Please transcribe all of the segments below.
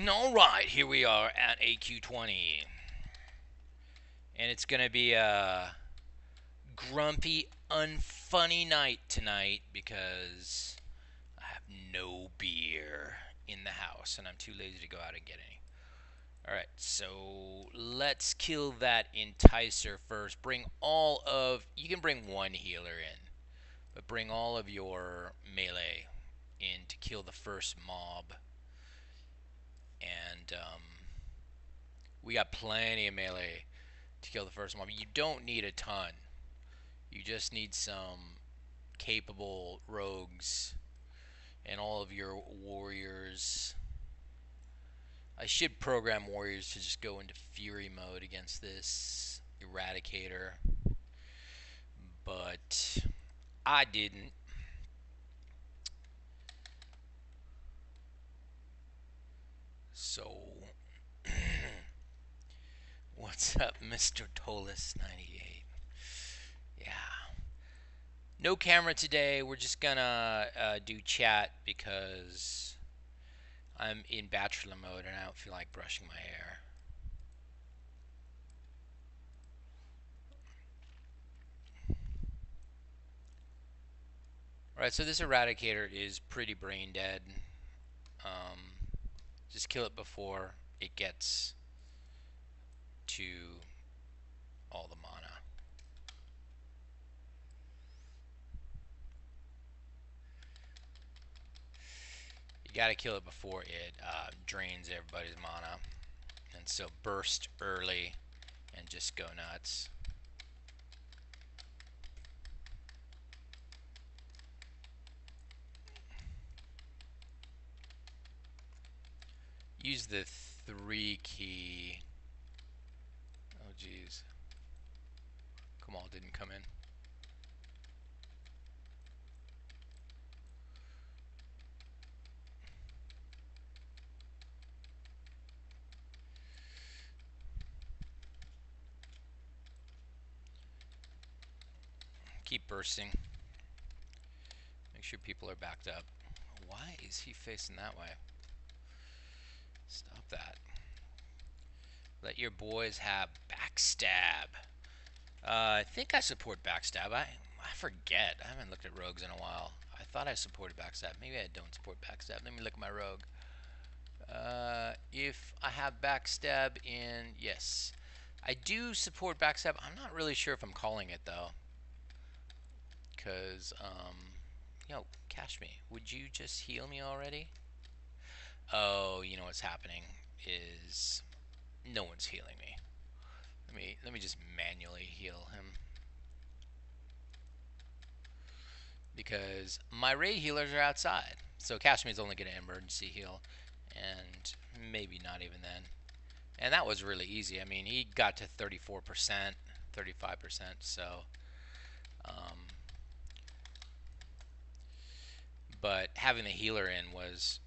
Alright, here we are at AQ40. And it's gonna be a grumpy, unfunny night tonight because I have no beer in the house and I'm too lazy to go out and get any. Alright, so let's kill that enticer first. You can bring one healer in, but bring all of your melee in to kill the first mob. And we got plenty of melee to kill the first mob. You don't need a ton. You just need some capable rogues and all of your warriors. I should program warriors to just go into fury mode against this eradicator, but I didn't. So what's up, Mr. Tolis98? Yeah. No camera today. We're just gonna do chat because I'm in bachelor mode and I don't feel like brushing my hair. Alright, so this eradicator is pretty brain dead. Just kill it before it gets to all the mana. You gotta kill it before it drains everybody's mana. And so burst early and just go nuts. Use the 3 key. Oh geez. Kamal didn't come in. Keep bursting. Make sure people are backed up. Why is he facing that way? Stop that. Let your boys have backstab. I think I support backstab. I forget. I haven't looked at rogues in a while. I thought I supported backstab. Maybe I don't support backstab. Let me look at my rogue. If I have backstab in, yes. I do support backstab. I'm not really sure if I'm calling it though. Because, yo, Cash Me, would you just heal me already? Oh, you know what's happening is no one's healing me. Let me just manually heal him. Because my raid healers are outside. So Cash Me is only going to emergency heal. And maybe not even then. And that was really easy. I mean, he got to 34%, 35%, so... but having the healer in was,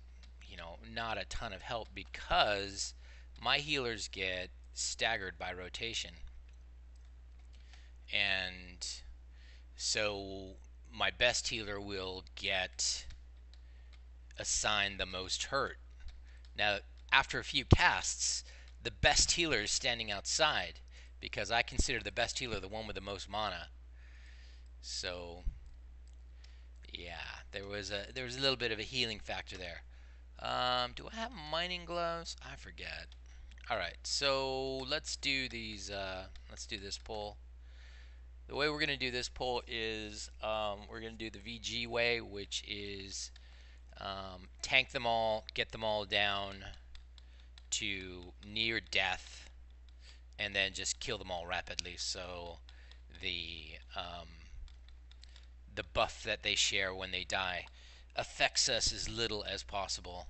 you know, not a ton of help because my healers get staggered by rotation. And so my best healer will get assigned the most hurt. Now, after a few casts, the best healer is standing outside because I consider the best healer the one with the most mana. So, yeah, there was a little bit of a healing factor there. Do I have mining gloves? I forget. All right, so let's do these. Let's do this pull. The way we're gonna do this pull is we're gonna do the VG way, which is tank them all, get them all down to near death, and then just kill them all rapidly. So the buff that they share when they die affects us as little as possible.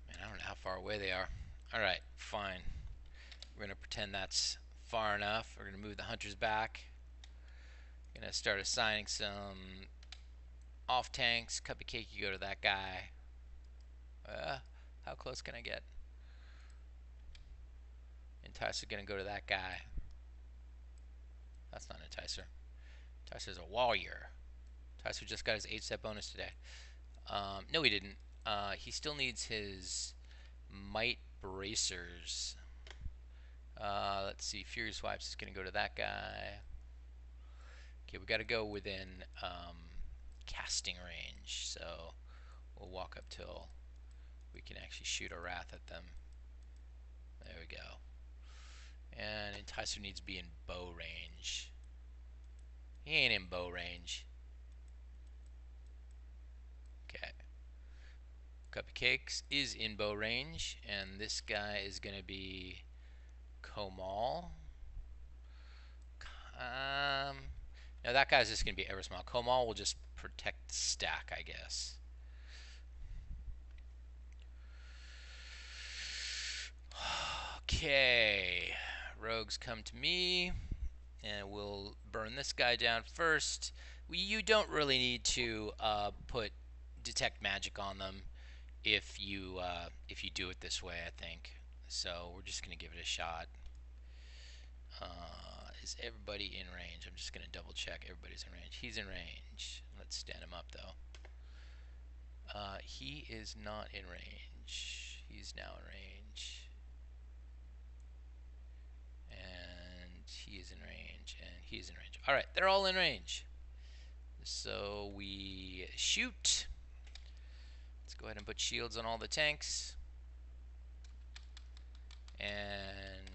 Man, I don't know how far away they are. Alright, fine. We're going to pretend that's far enough. We're going to move the hunters back. Going to start assigning some off tanks. Cupcake, you go to that guy. How close can I get? Enticer's gonna go to that guy. That's not Enticer. Enticer's a warrior. Enticer just got his 8-step bonus today. No, he didn't. He still needs his might bracers. Let's see. Fury Swipes is gonna go to that guy. Okay, we got to go within casting range, so we'll walk up till we can actually shoot a Wrath at them. There we go. And Enticer needs to be in bow range. He ain't in bow range. Okay. Cupcakes is in bow range, and this guy is going to be Komal. No, that guy's just going to be Eversmile. Komal will just protect the stack, I guess. Okay. Rogues come to me, and we'll burn this guy down first. You don't really need to put detect magic on them if you do it this way, I think. So we're just gonna give it a shot. Is everybody in range? I'm just gonna double check everybody's in range. He's in range. Let's stand him up though. He is not in range. He's now in range. And he is in range, and he is in range. All right, they're all in range. So we shoot. Let's go ahead and put shields on all the tanks. And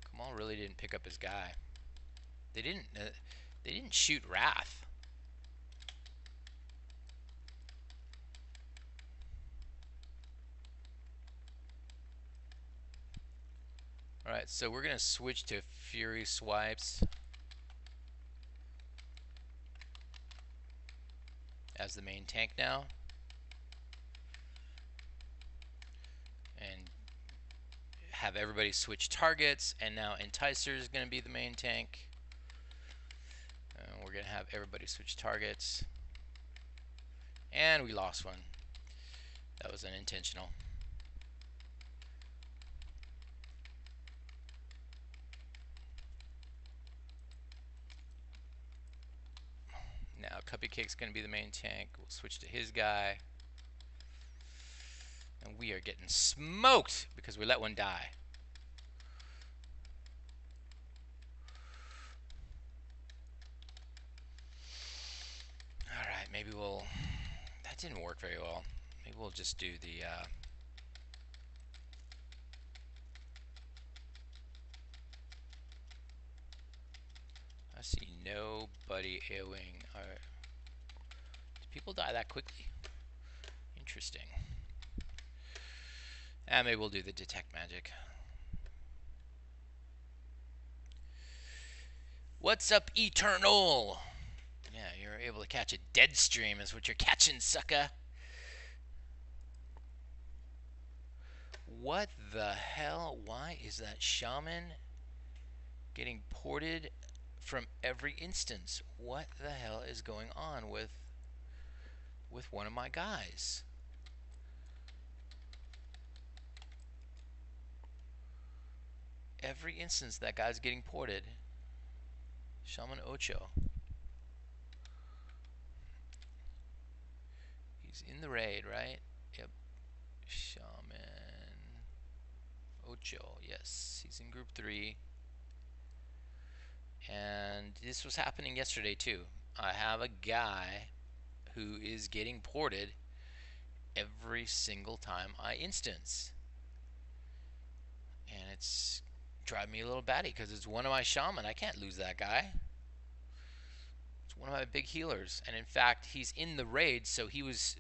Kamal really didn't pick up his guy. They didn't shoot Wrath. All right, so we're gonna switch to Fury Swipes as the main tank now, and have everybody switch targets. And now Enticer is gonna be the main tank. And we're gonna have everybody switch targets. And we lost one. That was unintentional. Now Cupcake's going to be the main tank. We'll switch to his guy. And we are getting smoked because we let one die. Alright, maybe we'll... That didn't work very well. Maybe we'll just do the... I see nobody AoEing. Alright. Do people die that quickly? Interesting. And maybe we'll do the detect magic. What's up, Eternal? Yeah, you're able to catch a dead stream is what you're catching, sucker. What the hell? Why is that shaman getting ported from every instance? What the hell is going on with one of my guys? Every instance that guy's getting ported. Shaman Ocho. He's in the raid, right? Yep. Shaman Ocho. Yes, he's in group 3. And this was happening yesterday too. I have a guy who is getting ported every single time I instance. And it's driving me a little batty because it's one of my shaman. I can't lose that guy. It's one of my big healers. And in fact, he's in the raid, so he was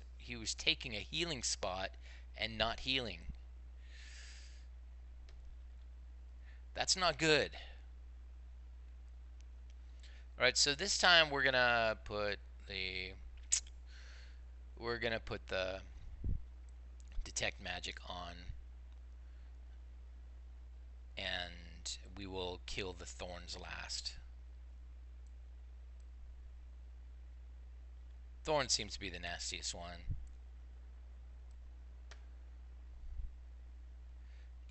taking a healing spot and not healing. That's not good. Alright, so this time we're gonna put the detect magic on, and we will kill the thorns last. Thorn seems to be the nastiest one.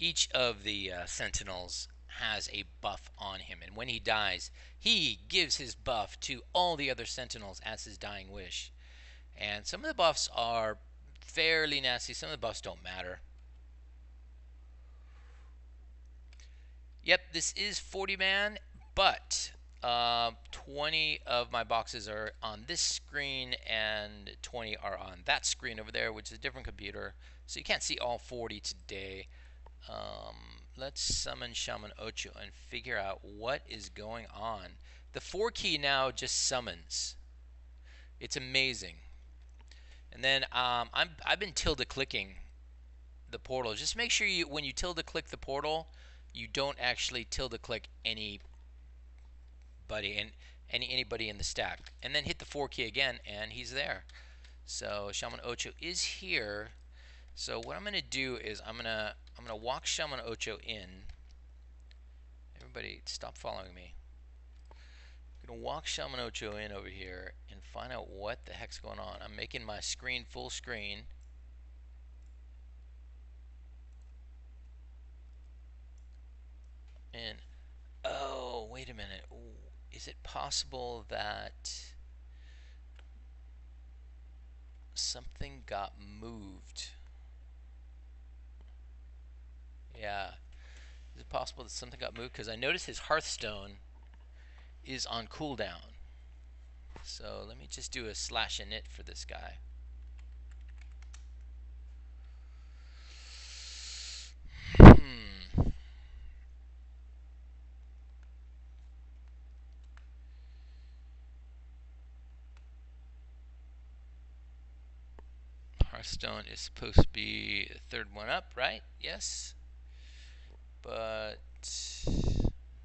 each of the sentinels has a buff on him, and when he dies, he gives his buff to all the other sentinels as his dying wish. And some of the buffs are fairly nasty. Some of the buffs don't matter. Yep, this is 40 man, but 20 of my boxes are on this screen and 20 are on that screen over there, which is a different computer. So you can't see all 40 today. Let's summon Shaman Ocho and figure out what is going on. The 4 key now just summons. It's amazing. And then I've been tilde clicking the portal. Just make sure you, when you tilde click the portal, you don't actually tilde click anybody in the stack. And then hit the 4 key again, and he's there. So Shaman Ocho is here. So what I'm gonna do is I'm gonna walk Shaman Ocho in. Everybody, stop following me. I'm gonna walk Shaman Ocho in over here and find out what the heck's going on. I'm making my screen full screen. And oh, wait a minute. Ooh, is it possible that something got moved? Yeah. Is it possible that something got moved? Because I noticed his Hearthstone is on cooldown. So let me just do a slash init for this guy. Hearthstone is supposed to be the third one up, right? Yes. But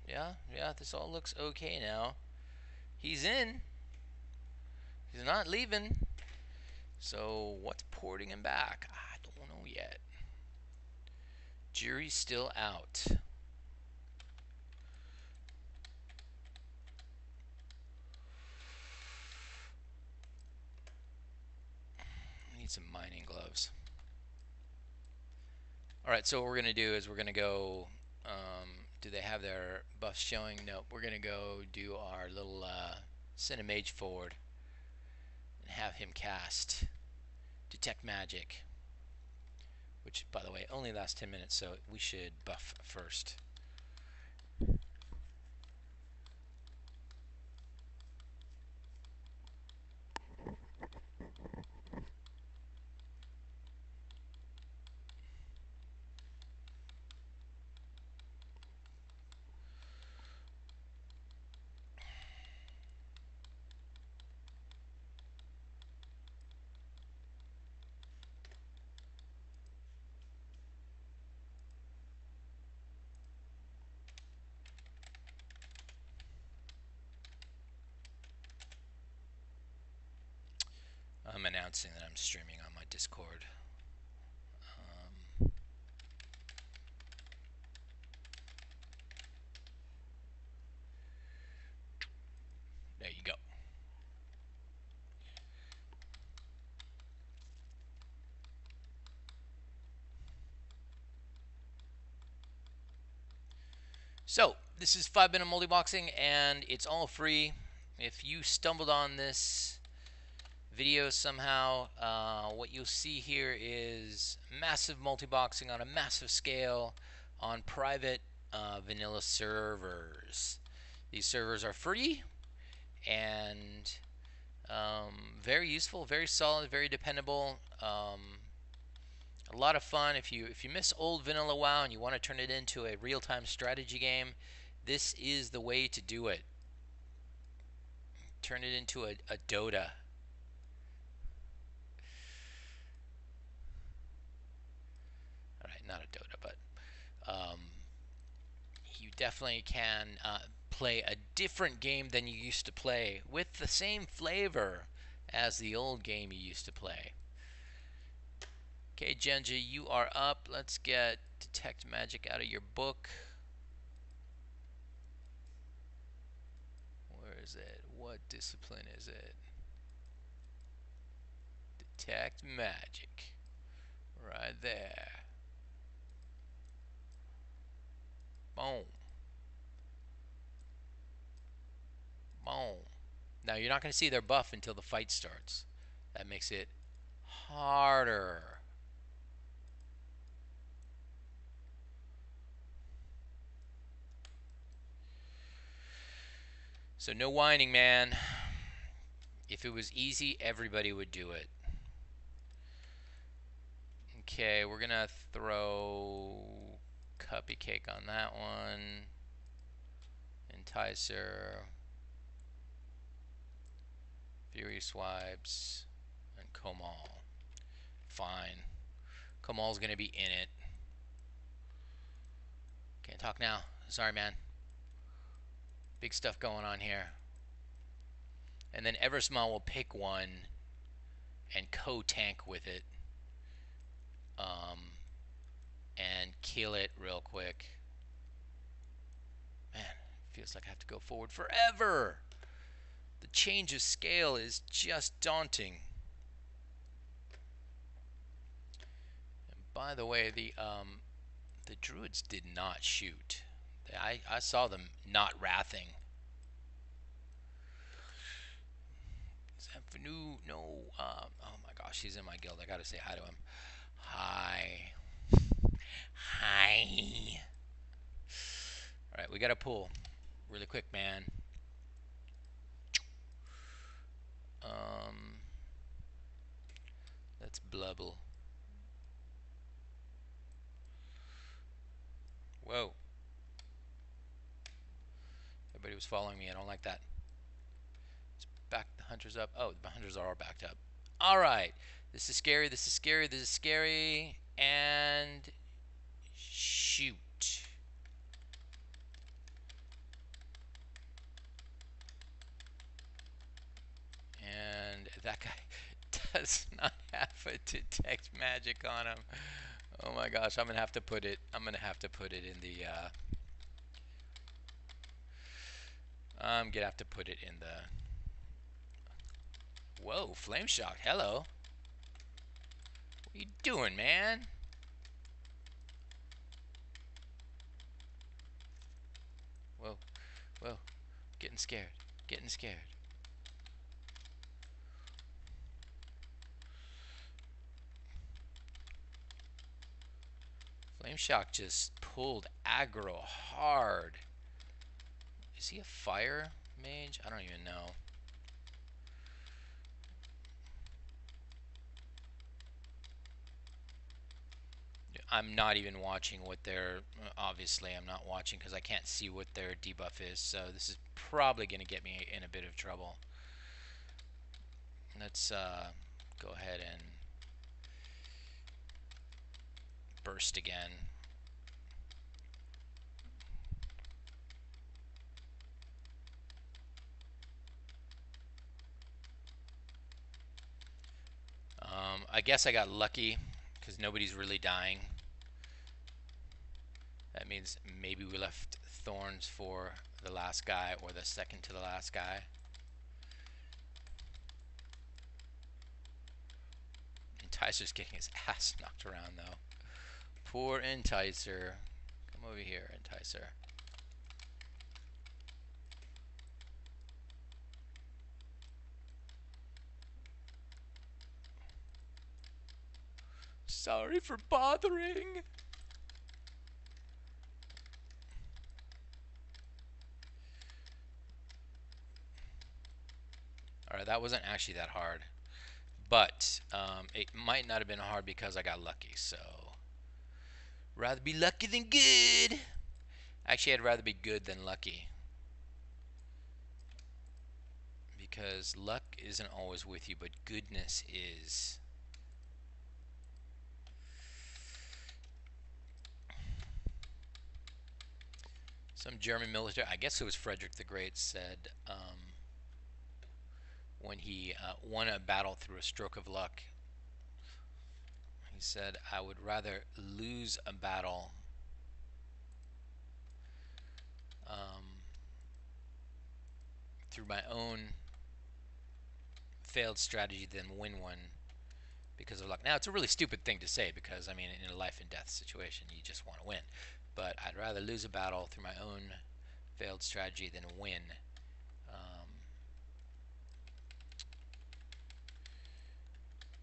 yeah, this all looks okay now. He's in. He's not leaving. So what's porting him back? I don't know yet. Jury's still out. Need some mining gloves. Alright, so what we're going to do is we're going to go... do they have their buffs showing? Nope. We're going to go do our little send a mage forward and have him cast Detect Magic. Which, by the way, only lasts 10 minutes, so we should buff first. I'm announcing that I'm streaming on my Discord. There you go. So, this is 5-minute multiboxing, and it's all free. If you stumbled on this video somehow, what you'll see here is massive multiboxing on a massive scale on private vanilla servers. These servers are free and very useful, very solid, very dependable. A lot of fun. If you miss old vanilla WoW and you want to turn it into a real-time strategy game, this is the way to do it. Turn it into a Dota. Alright, not a Dota, but you definitely can play a different game than you used to play with the same flavor as the old game you used to play. Okay, Genji, you are up. Let's get Detect Magic out of your book. Where is it? What discipline is it? Detect Magic. Right there. Boom. Boom. Now you're not going to see their buff until the fight starts. That makes it harder. So no whining, man. If it was easy, everybody would do it. Okay, we're gonna throw Cuppy Cake on that one. Enticer. Fury Swipes. And Komal. Fine. Komal's gonna be in it. Can't talk now. Sorry, man. Big stuff going on here. And then Eversmall will pick one and co-tank with it. And kill it real quick. Man, feels like I have to go forward forever. The change of scale is just daunting. And by the way, the druids did not shoot. I saw them not wrathing. New, no, oh my gosh, he's in my guild. I gotta say hi to him. Hi. Hi. Alright, we gotta pull. Really quick, man. Let's blubble. Whoa. Everybody was following me. I don't like that. Let's back the hunters up. Oh, the hunters are all backed up. Alright. This is scary. This is scary. This is scary. And shoot. And that guy does not have a detect magic on him. Oh my gosh, I'm gonna have to put it in the I'm gonna have to put it in the Whoa, Flame Shock, hello. What you doing, man? Whoa, whoa, getting scared, getting scared. Flame Shock just pulled aggro hard. Is he a fire mage? I don't even know. I'm not even watching what their, obviously I'm not watching because I can't see what their debuff is, so this is probably going to get me in a bit of trouble. Let's go ahead and burst again. I guess I got lucky because nobody's really dying. That means maybe we left thorns for the last guy or the second to the last guy. Enticer's getting his ass knocked around though. Poor Enticer. Come over here, Enticer. Sorry for bothering. Alright, that wasn't actually that hard. But it might not have been hard because I got lucky, so rather be lucky than good. Actually, I'd rather be good than lucky. Because luck isn't always with you, but goodness is. Some German military, I guess it was Frederick the Great, said when he won a battle through a stroke of luck, he said, I would rather lose a battle through my own failed strategy than win one because of luck. Now, it's a really stupid thing to say because, I mean, in a life and death situation, you just want to win. But I'd rather lose a battle through my own failed strategy than win. Um,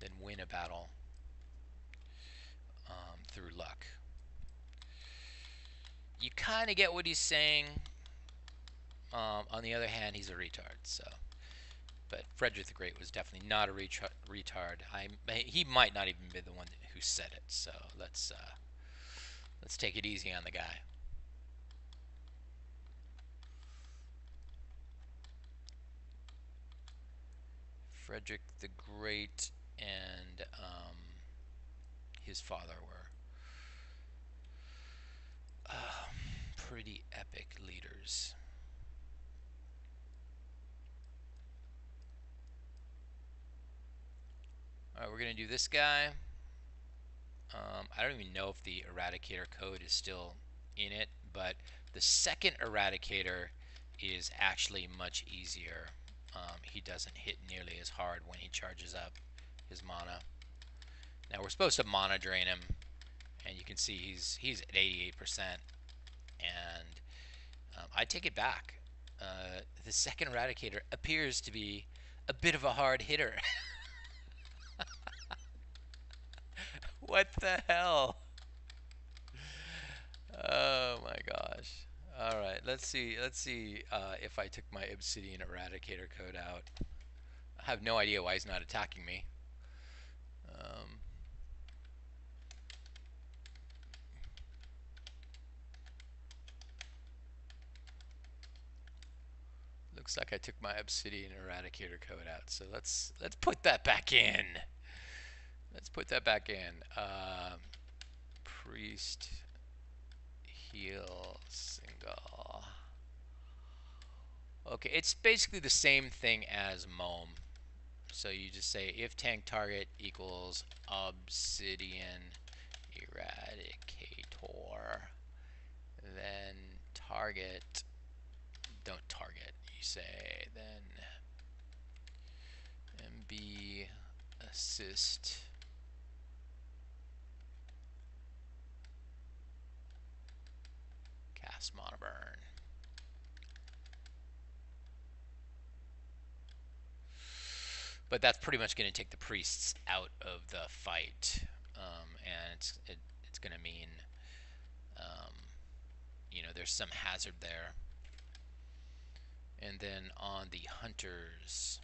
than win a battle through luck. You kind of get what he's saying. On the other hand, he's a retard. So, but Frederick the Great was definitely not a retard. He might not even be the one who said it. So let's take it easy on the guy. Frederick the Great and his father were pretty epic leaders. All right, we're gonna do this guy. I don't even know if the Eradicator code is still in it, but the second Eradicator is actually much easier. He doesn't hit nearly as hard when he charges up his mana. Now we're supposed to mana drain him, and you can see he's at 88%, and I take it back. The second Eradicator appears to be a bit of a hard hitter. What the hell? Oh my gosh. All right, let's see. Let's see if I took my Obsidian Eradicator code out. I have no idea why he's not attacking me. Um, looks like I took my Obsidian Eradicator code out. So let's put that back in. Let's put that back in. Priest heal single. Okay, it's basically the same thing as Moam. So you just say if tank target equals Obsidian Eradicator, then target, don't target, you say then MB assist cast Mana Burn. But that's pretty much going to take the priests out of the fight, and it's going to mean, um, there's some hazard there. And then on the hunters,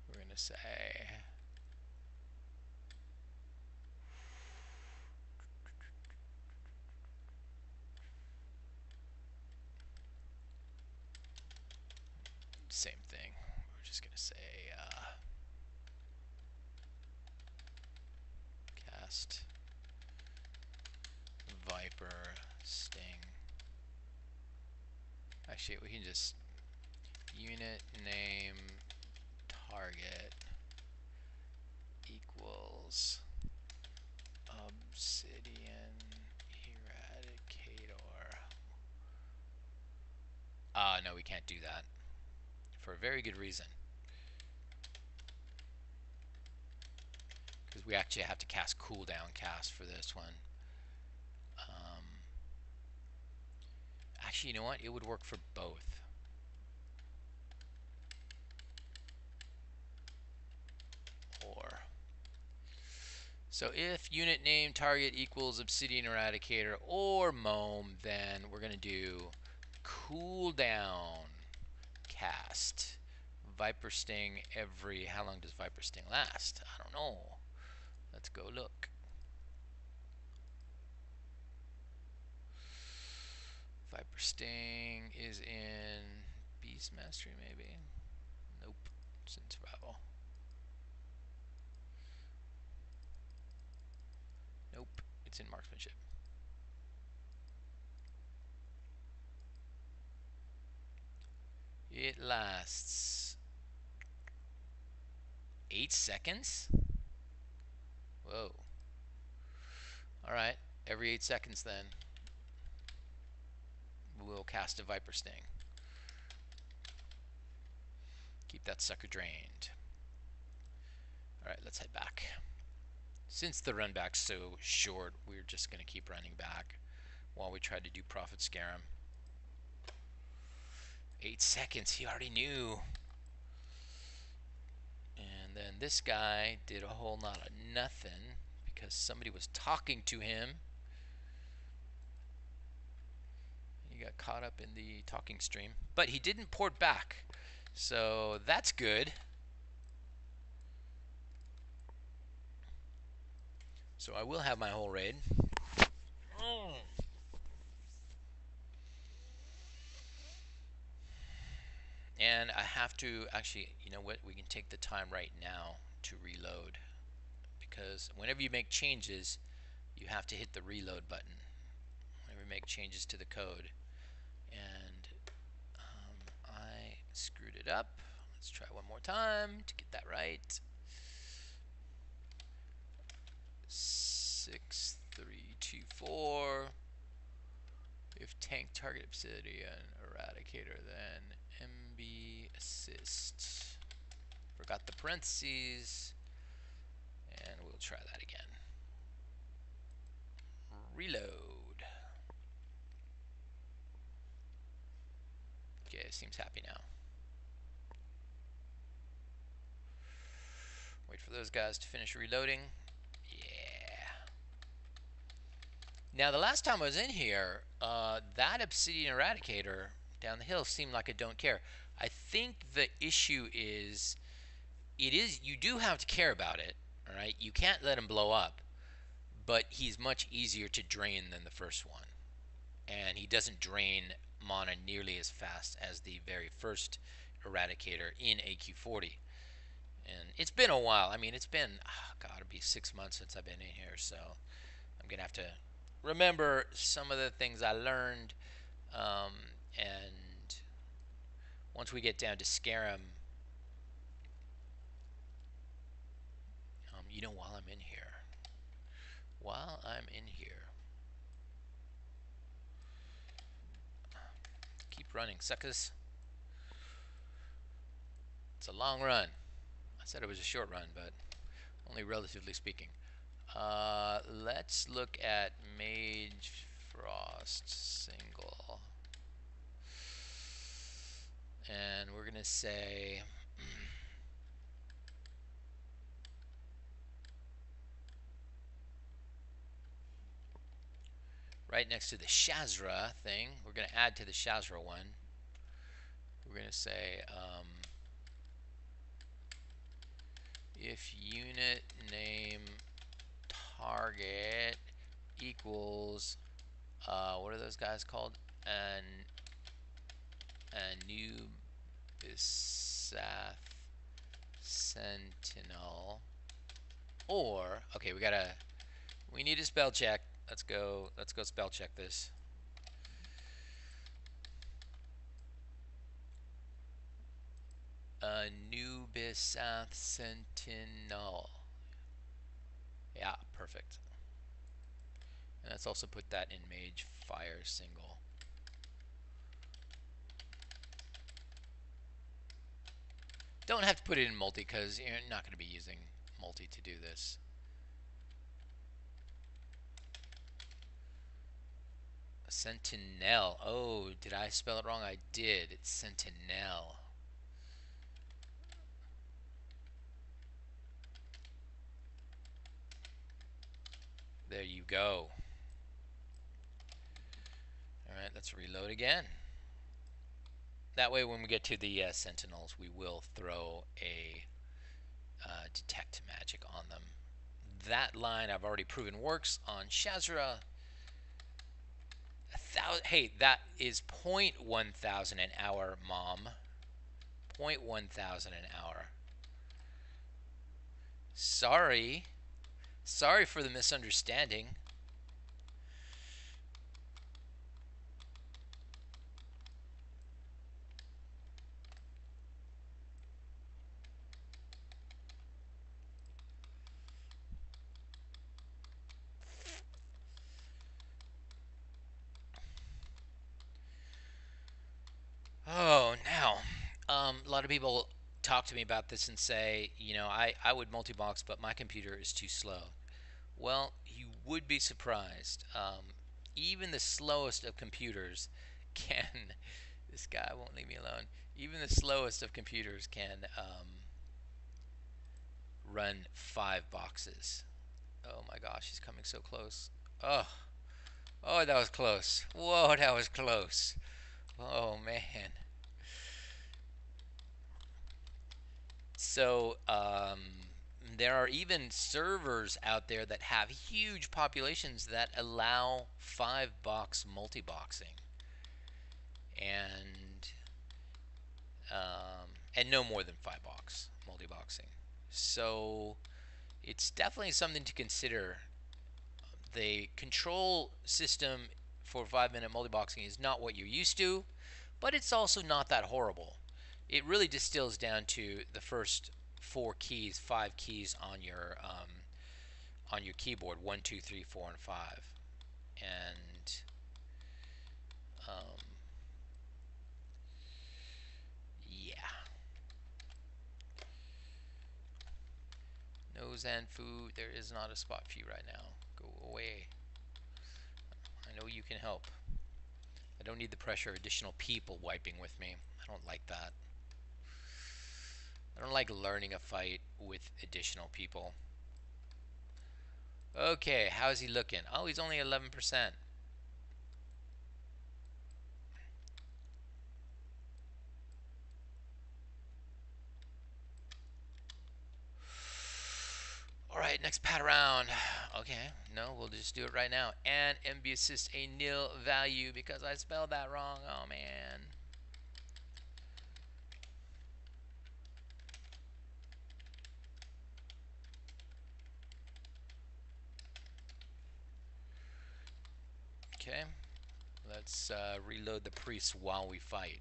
we're going to say same thing. We're just going to say cast Viper Sting. Actually, we can just unit name target equals Obsidian Eradicator. No, we can't do that for a very good reason. Because we actually have to cast cooldown cast for this one. Actually, you know what? It would work for both. Or. So if unit name target equals Obsidian Eradicator or Moam, then we're going to do cooldown cast. Viper Sting every, how long does Viper Sting last? I don't know. Let's go look. Viper Sting is in Beast Mastery, maybe? Nope. It's in Survival. Nope. It's in Marksmanship. It lasts 8 seconds? Whoa. Alright. Every 8 seconds then, we'll cast a Viper Sting. Keep that sucker drained. All right, let's head back. Since the run back's so short, we're just going to keep running back while we try to do profit scare him. 8 seconds, he already knew. And then this guy did a whole lot of nothing because somebody was talking to him. He got caught up in the talking stream, but he didn't port back, so that's good. So I will have my whole raid. And I have to actually, you know what, we can take the time right now to reload, because whenever you make changes, you have to hit the reload button whenever you make changes to the code. And I screwed it up. Let's try one more time to get that right. 6324. If tank target obsidian eradicator, then MB assist. Forgot the parentheses, and we'll try that again. Reload. Okay, seems happy now. Wait for those guys to finish reloading. Yeah. Now, the last time I was in here, that obsidian eradicator down the hill seemed like it don't care. I think the issue is, you do have to care about it, all right? You can't let him blow up, but he's much easier to drain than the first one. And he doesn't drain mana nearly as fast as the very first eradicator in AQ40. And it's been a while. I mean, it's been, gotta be 6 months since I've been in here, so I'm gonna have to remember some of the things I learned. And once we get down to Scarum, you know, while I'm in here, keep running, suckers. It's a long run. I said it was a short run, but only relatively speaking. Let's look at Mage Frost single. And we're going to say right next to the Shazra thing, we're going to add to the Shazra one. We're going to say if unit name target equals what are those guys called? Anubis Sentinel. Or okay, we need a spell check. Let's go spell check this. Anubis Sentinel. Yeah, perfect. And let's also put that in Mage Fire single. Don't have to put it in multi because you're not going to be using multi to do this. Sentinel. Oh, did I spell it wrong? I did. It's Sentinel. There you go. Alright, let's reload again. That way when we get to the Sentinels, we will throw a detect magic on them. That line I've already proven works on Shazra. Hey, that is 0.1000 an hour, Mom. 0.1000 an hour. Sorry. Sorry for the misunderstanding. Oh, now, a lot of people talk to me about this and say, I would multi-box, but my computer is too slow. Well, you would be surprised. Even the slowest of computers can. This guy won't leave me alone. Even the slowest of computers can run 5 boxes. Oh my gosh, he's coming so close. Oh, oh, that was close. Whoa, that was close. Oh man. So there are even servers out there that have huge populations that allow 5 box multi-boxing, and and no more than 5 box multi-boxing. So it's definitely something to consider. The control system for 5 minute multi-boxing is not what you're used to, but it's also not that horrible. It really distills down to the first 4 keys, 5 keys on your keyboard: 1, 2, 3, 4, and 5, and um, yeah, nose and food. There is not a spot for you right now. Go away. I know you can help. I don't need the pressure of additional people wiping with me. I don't like that. I don't like learning a fight with additional people. Okay, how's he looking? Oh, he's only 11%. All right, next pat around. Okay, no, we'll just do it right now. And MB assist a nil value because I spelled that wrong. Oh man. Okay, let's reload the priest while we fight.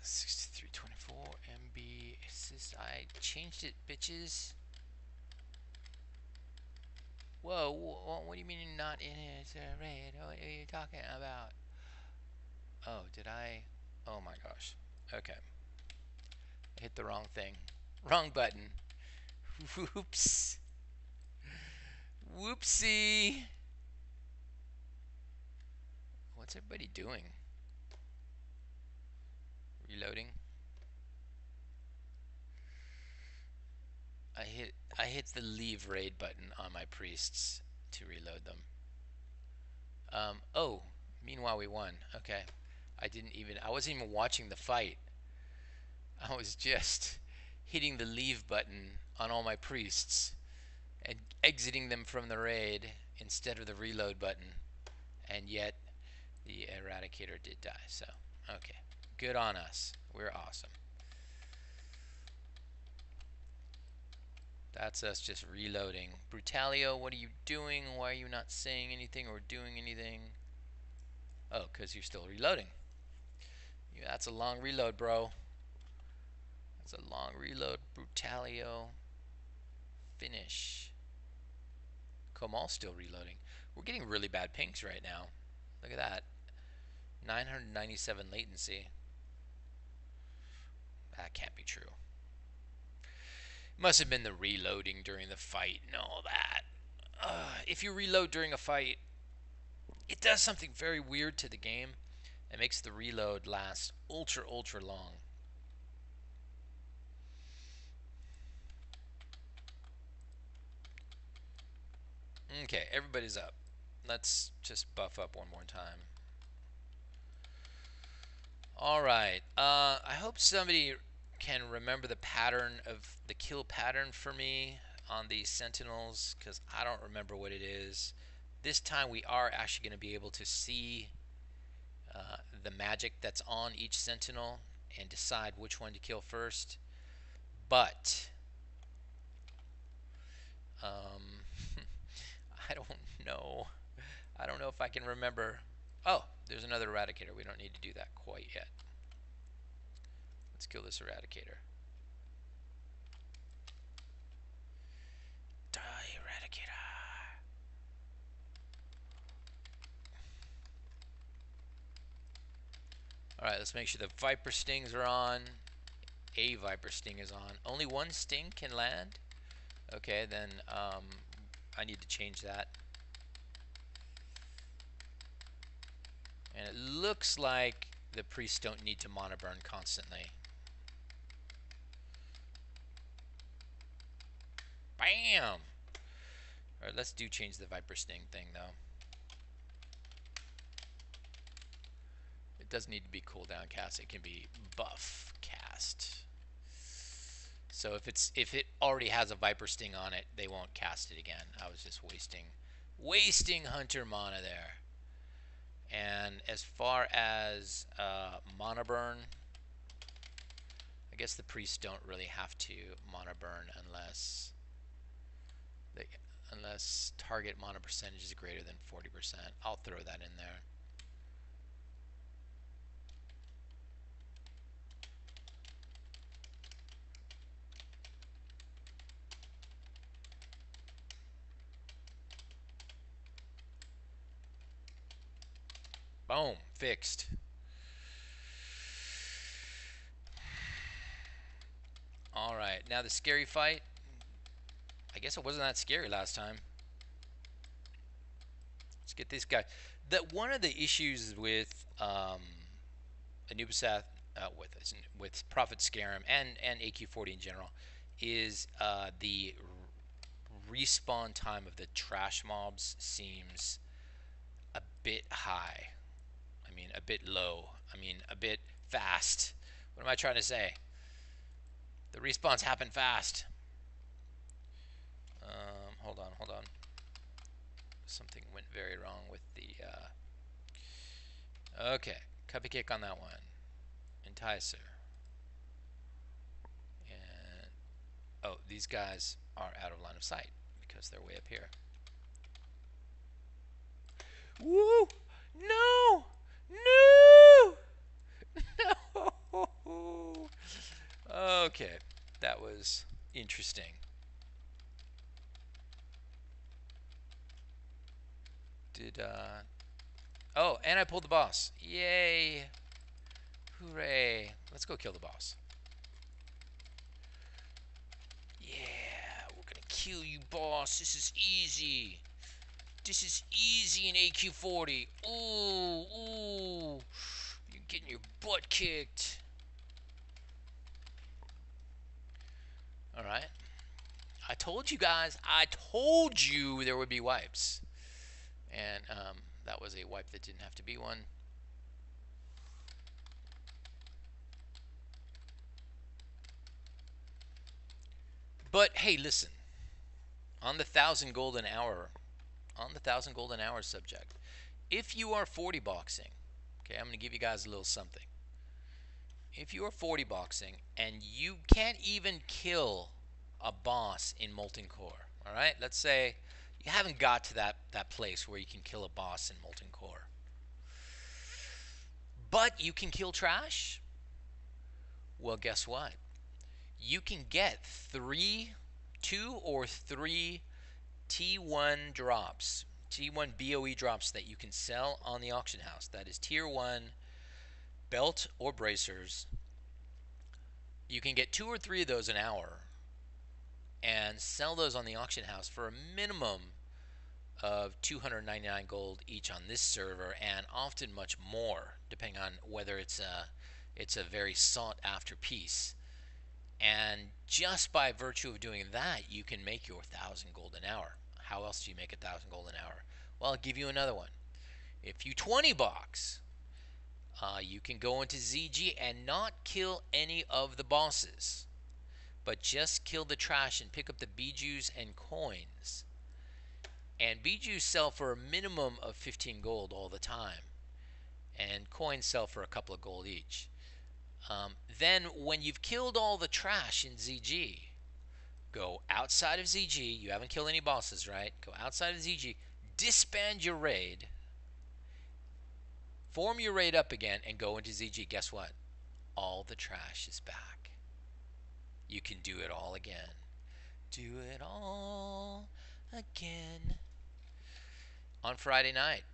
$63.24 MB assist. I changed it, bitches. Whoa, what do you mean you're not in it? It's red. What are you talking about? Oh, did I? Oh my gosh. Okay. I hit the wrong thing. Wrong button. Whoops. Whoopsie. What's everybody doing? Reloading. I hit the leave raid button on my priests to reload them. Oh, meanwhile we won. Okay. I wasn't even watching the fight. I was just hitting the leave button on all my priests and exiting them from the raid instead of the reload button. And yet the Eradicator did die. So, okay. Good on us. We're awesome. That's us just reloading. Brutalio, what are you doing? Why are you not saying anything or doing anything? Oh, because you're still reloading. Yeah, that's a long reload, bro. That's a long reload. Brutalio. Finish. Comal's still reloading. We're getting really bad pings right now. Look at that. 997 latency. That can't be true. Must have been the reloading during the fight and all that. If you reload during a fight, it does something very weird to the game. It makes the reload last ultra, ultra long. Okay, everybody's up. Let's just buff up one more time. All right. I hope somebody can remember the pattern of the kill pattern for me on these sentinels, because I don't remember what it is. This time we are actually going to be able to see the magic that's on each sentinel and decide which one to kill first. But um, I don't know. I don't know if I can remember. Oh, there's another Eradicator. We don't need to do that quite yet. Let's kill this Eradicator. Alright, let's make sure the Viper Stings are on. A Viper Sting is on. Only one Sting can land? Okay, then I need to change that. And it looks like the priests don't need to mana burn constantly. Bam! Alright, let's change the Viper Sting thing though. It doesn't need to be cooldown cast, it can be buff cast. So if it already has a Viper Sting on it, they won't cast it again. I was just wasting Hunter mana there. And as far as mana burn, I guess the priests don't really have to mana burn unless target mana percentage is greater than 40%. I'll throw that in there. Boom, fixed. All right, now the scary fight. I guess it wasn't that scary last time. Let's get this guy. One of the issues with Anubisath, with Prophet Scarum and AQ40 in general, is the respawn time of the trash mobs seems a bit high. I mean, a bit low. I mean, a bit fast. What am I trying to say? The respawns happen fast. Hold on. Something went very wrong with the... Okay, cupcake kick on that one. Enticer. And... Oh, these guys are out of line of sight because they're way up here. Woo! No! No! No! Okay, that was interesting. Oh, and I pulled the boss. Yay! Hooray! Let's go kill the boss. Yeah, we're gonna kill you, boss. This is easy. This is easy in AQ40. Ooh. You're getting your butt kicked. Alright. I told you guys. I told you there would be wipes. And that was a wipe that didn't have to be one. But hey, listen. On the 1,000 golden hour subject, if you are 40 boxing, okay, I'm going to give you guys a little something. If you are 40 boxing and you can't even kill a boss in Molten Core, all right? Let's say you haven't got to that place where you can kill a boss in Molten Core, but you can kill trash. Well, guess what? You can get 2 or 3 T1 drops, T1 BOE drops that you can sell on the auction house. That is tier 1 belt or bracers. You can get 2 or 3 of those an hour and sell those on the auction house for a minimum of 299 gold each on this server, and often much more depending on whether it's a very sought after piece. And just by virtue of doing that, you can make your 1,000 gold an hour. How else do you make 1,000 gold an hour? Well, I'll give you another one. If you 20 box, you can go into ZG and not kill any of the bosses, but just kill the trash and pick up the bijous and coins. And bijous sell for a minimum of 15 gold all the time, and coins sell for a couple of gold each. Then when you've killed all the trash in ZG, go outside of ZG. You haven't killed any bosses, right? Go outside of ZG, disband your raid, form your raid up again, and go into ZG. Guess what? All the trash is back. You can do it all again. Do it all again. On Friday night.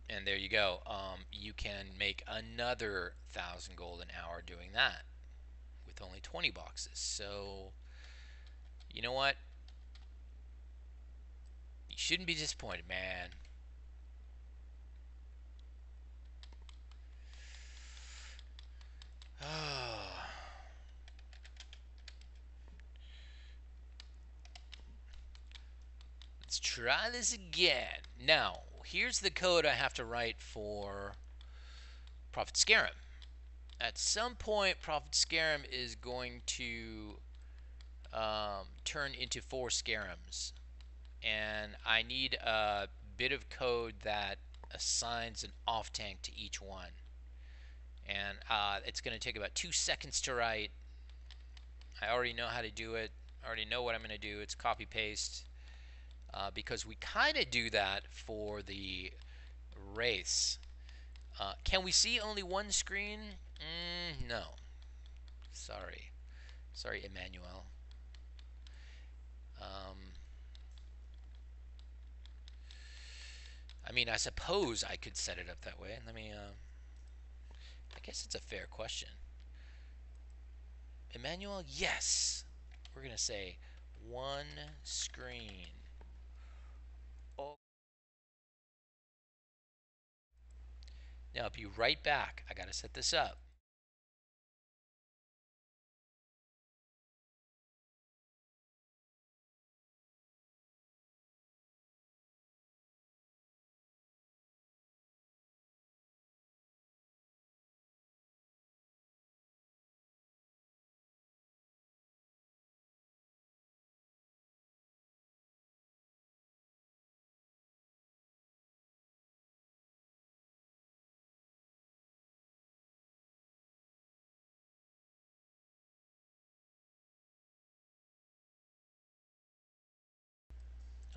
And there you go. You can make another 1,000 gold an hour doing that with only 20 boxes. So, you know what? You shouldn't be disappointed, man. Let's try this again. Now, here's the code I have to write for Prophet Scarum. At some point, Prophet Scarum is going to turn into 4 Scarums. And I need a bit of code that assigns an off tank to each one. And it's going to take about 2 seconds to write. I already know how to do it. I already know what I'm going to do. It's copy paste. Because we kind of do that for the race. Can we see only one screen? No. Sorry. Sorry, Emmanuel. I mean, I suppose I could set it up that way. Let me, I guess it's a fair question. Emmanuel, yes. We're going to say one screen. Oh. Now, I'll be right back. I got to set this up.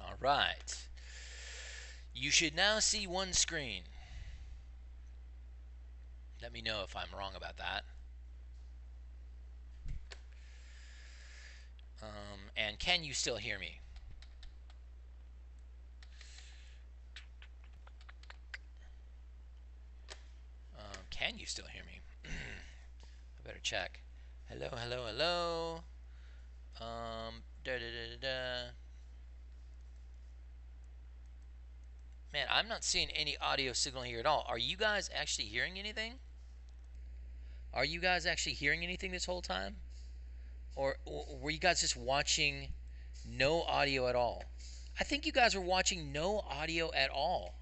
All right. You should now see one screen. Let me know if I'm wrong about that. And can you still hear me? Can you still hear me? I better check. Hello, hello, hello. Da da da da. Man, I'm not seeing any audio signal here at all. Are you guys actually hearing anything? Are you guys actually hearing anything this whole time? Or were you guys just watching no audio at all? I think you guys were watching no audio at all.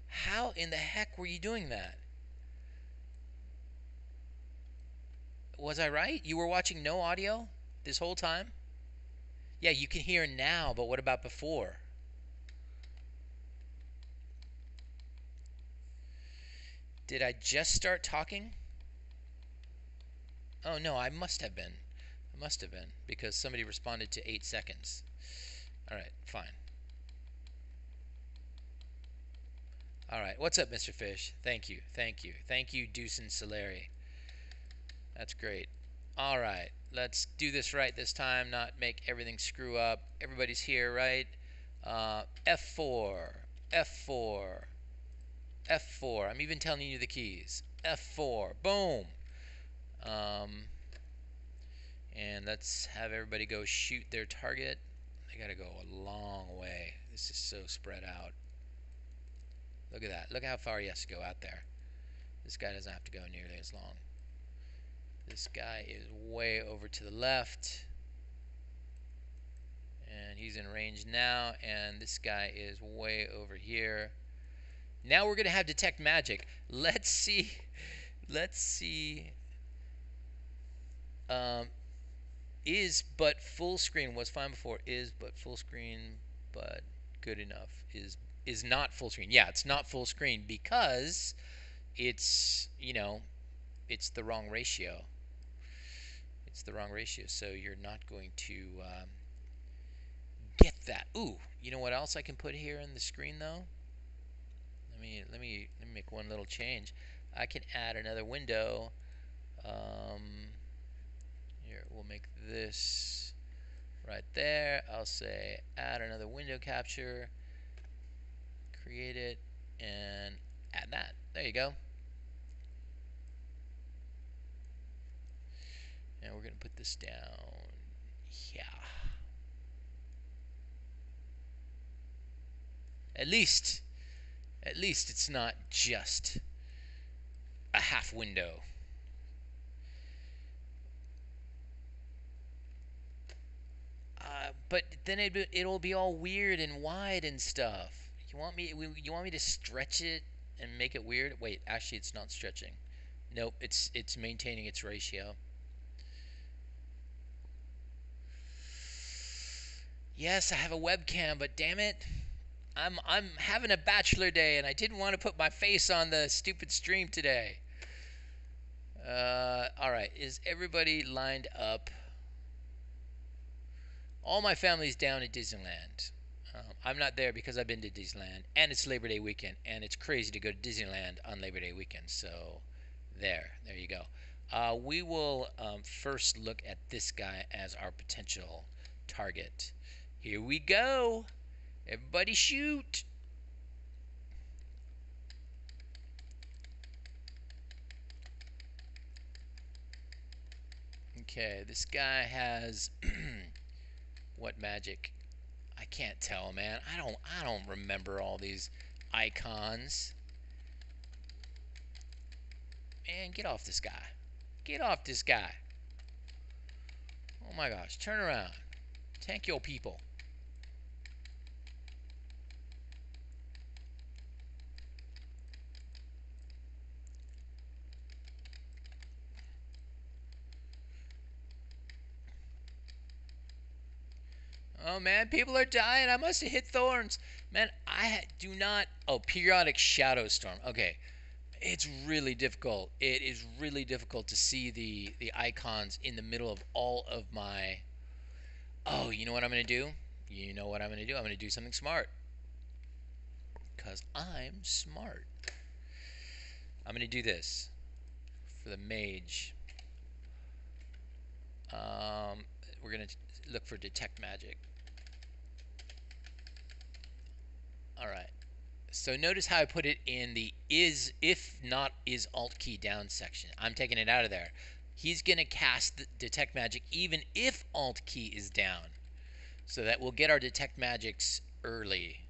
How in the heck were you doing that? Was I right? You were watching no audio this whole time? Yeah, you can hear now, but what about before? Did I just start talking? Oh no, I must have been. I must have been because somebody responded to 8 seconds. All right, fine. All right, what's up, Mr. Fish? Thank you, thank you, thank you, Deucin Solari. That's great. All right, let's do this right this time, not make everything screw up. Everybody's here, right? F4, F4, F4. I'm even telling you the keys. F4, boom. And let's have everybody go shoot their target. They gotta go a long way. This is so spread out. Look at that. Look how far he has to go out there. This guy doesn't have to go nearly as long. This guy is way over to the left. And he's in range now. And this guy is way over here. Now we're going to have detect magic. Let's see. Let's see. Is but full screen was fine before. Is but full screen but good enough. Is not full screen. Yeah, it's not full screen because it's, you know, it's the wrong ratio. It's the wrong ratio, so you're not going to get that. Ooh, you know what else I can put here in the screen though? Let me make one little change. I can add another window. Here, we'll make this right there. I'll say add another window capture, create it, and go. And we're going to put this down. Yeah. At least it's not just a half window. But then it'll be all weird and wide and stuff. You want me to stretch it and make it weird? Wait, actually, it's not stretching. Nope, it's maintaining its ratio. Yes, I have a webcam, but damn it, I'm having a bachelor day, and I didn't want to put my face on the stupid stream today. All right, is everybody lined up? All my family's down at Disneyland. I'm not there because I've been to Disneyland, and it's Labor Day weekend, and it's crazy to go to Disneyland on Labor Day weekend. So, there you go. We will first look at this guy as our potential target. Here we go. Everybody shoot. Okay, this guy has what magic? I can't tell, man. I don't remember all these icons. Man, get off this guy. Get off this guy. Oh my gosh, turn around. Tank your people. Oh man, people are dying. I must have hit thorns. Man, do not. Oh, periodic shadow storm. Okay, it's really difficult. It is really difficult to see the icons in the middle of all of my. Oh, you know what I'm gonna do? You know what I'm gonna do? I'm gonna do something smart. Cause I'm smart. I'm gonna do this for the mage. We're gonna look for detect magic. All right. So notice how I put it in the is if not is alt key down section. I'm taking it out of there. He's going to cast the detect magic even if alt key is down. So that we'll get our detect magics early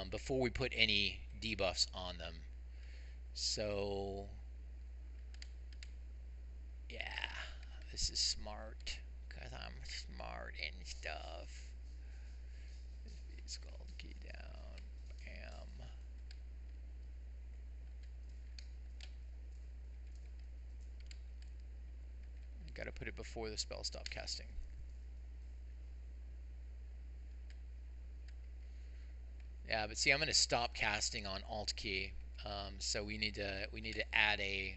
before we put any debuffs on them. So yeah, this is smart because I'm smart and stuff. It's alt key down. Bam. Got to put it before the spell stop casting. Yeah, but see, I'm going to stop casting on alt key. So we need to add a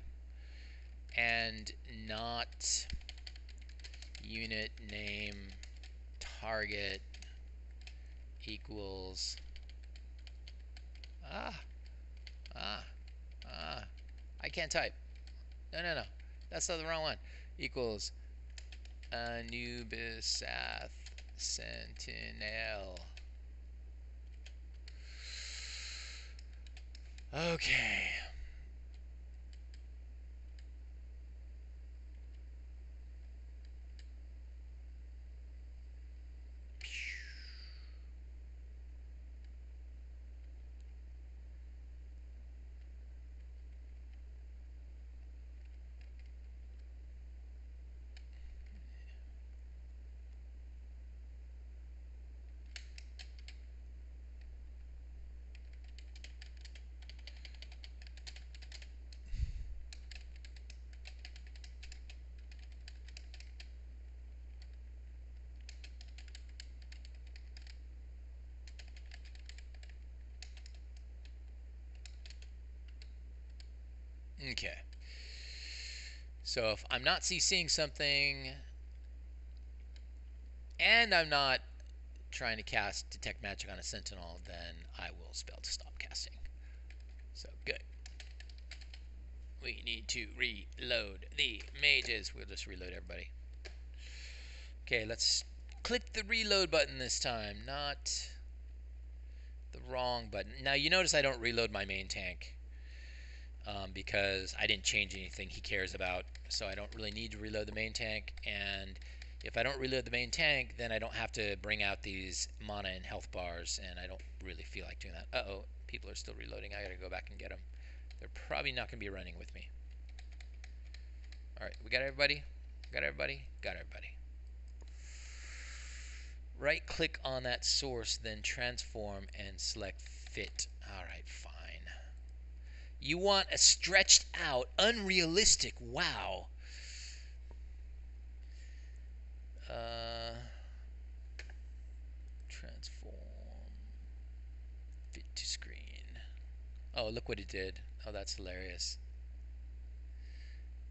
and not unit name target equals ah ah ah. I can't type. No, that's not the wrong one. Equals Anubisath Sentinel. Okay. Okay. So if I'm not CCing something and I'm not trying to cast Detect Magic on a Sentinel, then I will spell to stop casting. So good. We need to reload the mages. We'll just reload everybody. Okay, let's click the reload button this time, not the wrong button. Now you notice I don't reload my main tank. because I didn't change anything he cares about, so I don't really need to reload the main tank. And if I don't reload the main tank, then I don't have to bring out these mana and health bars, and I don't really feel like doing that. Uh-oh, people are still reloading. I gotta go back and get them. They're probably not gonna be running with me. Alright, we got everybody? Got everybody? Got everybody. Right click on that source, then transform and select fit. Alright, fine. You want a stretched out, unrealistic, wow. Transform, fit to screen. Oh, look what it did. Oh, that's hilarious.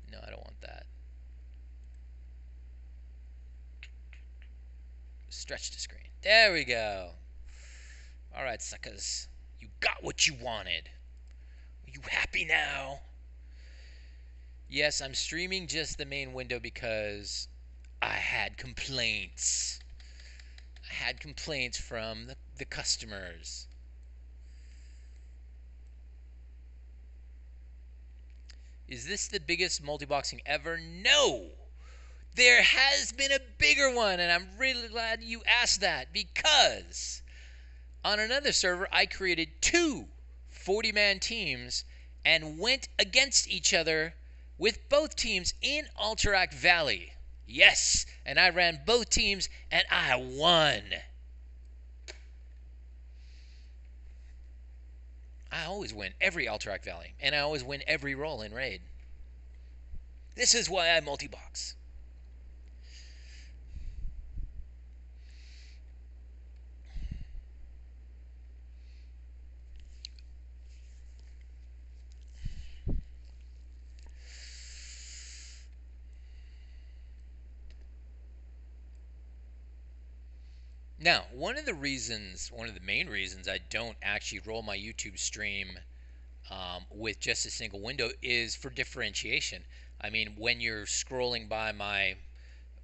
No, I don't want that. Stretch to screen. There we go. Alright, suckers. You got what you wanted. Are you happy now? Yes, I'm streaming just the main window because I had complaints. I had complaints from the customers. Is this the biggest multi-boxing ever? No! There has been a bigger one, and I'm really glad you asked that because on another server, I created two 40-man teams and went against each other with both teams in Alterac Valley. Yes, and I ran both teams and I won. I always win every Alterac Valley, and I always win every roll in Raid. This is why I multi-box. Now, one of the main reasons I don't actually roll my YouTube stream with just a single window is for differentiation. I mean, when you're scrolling by my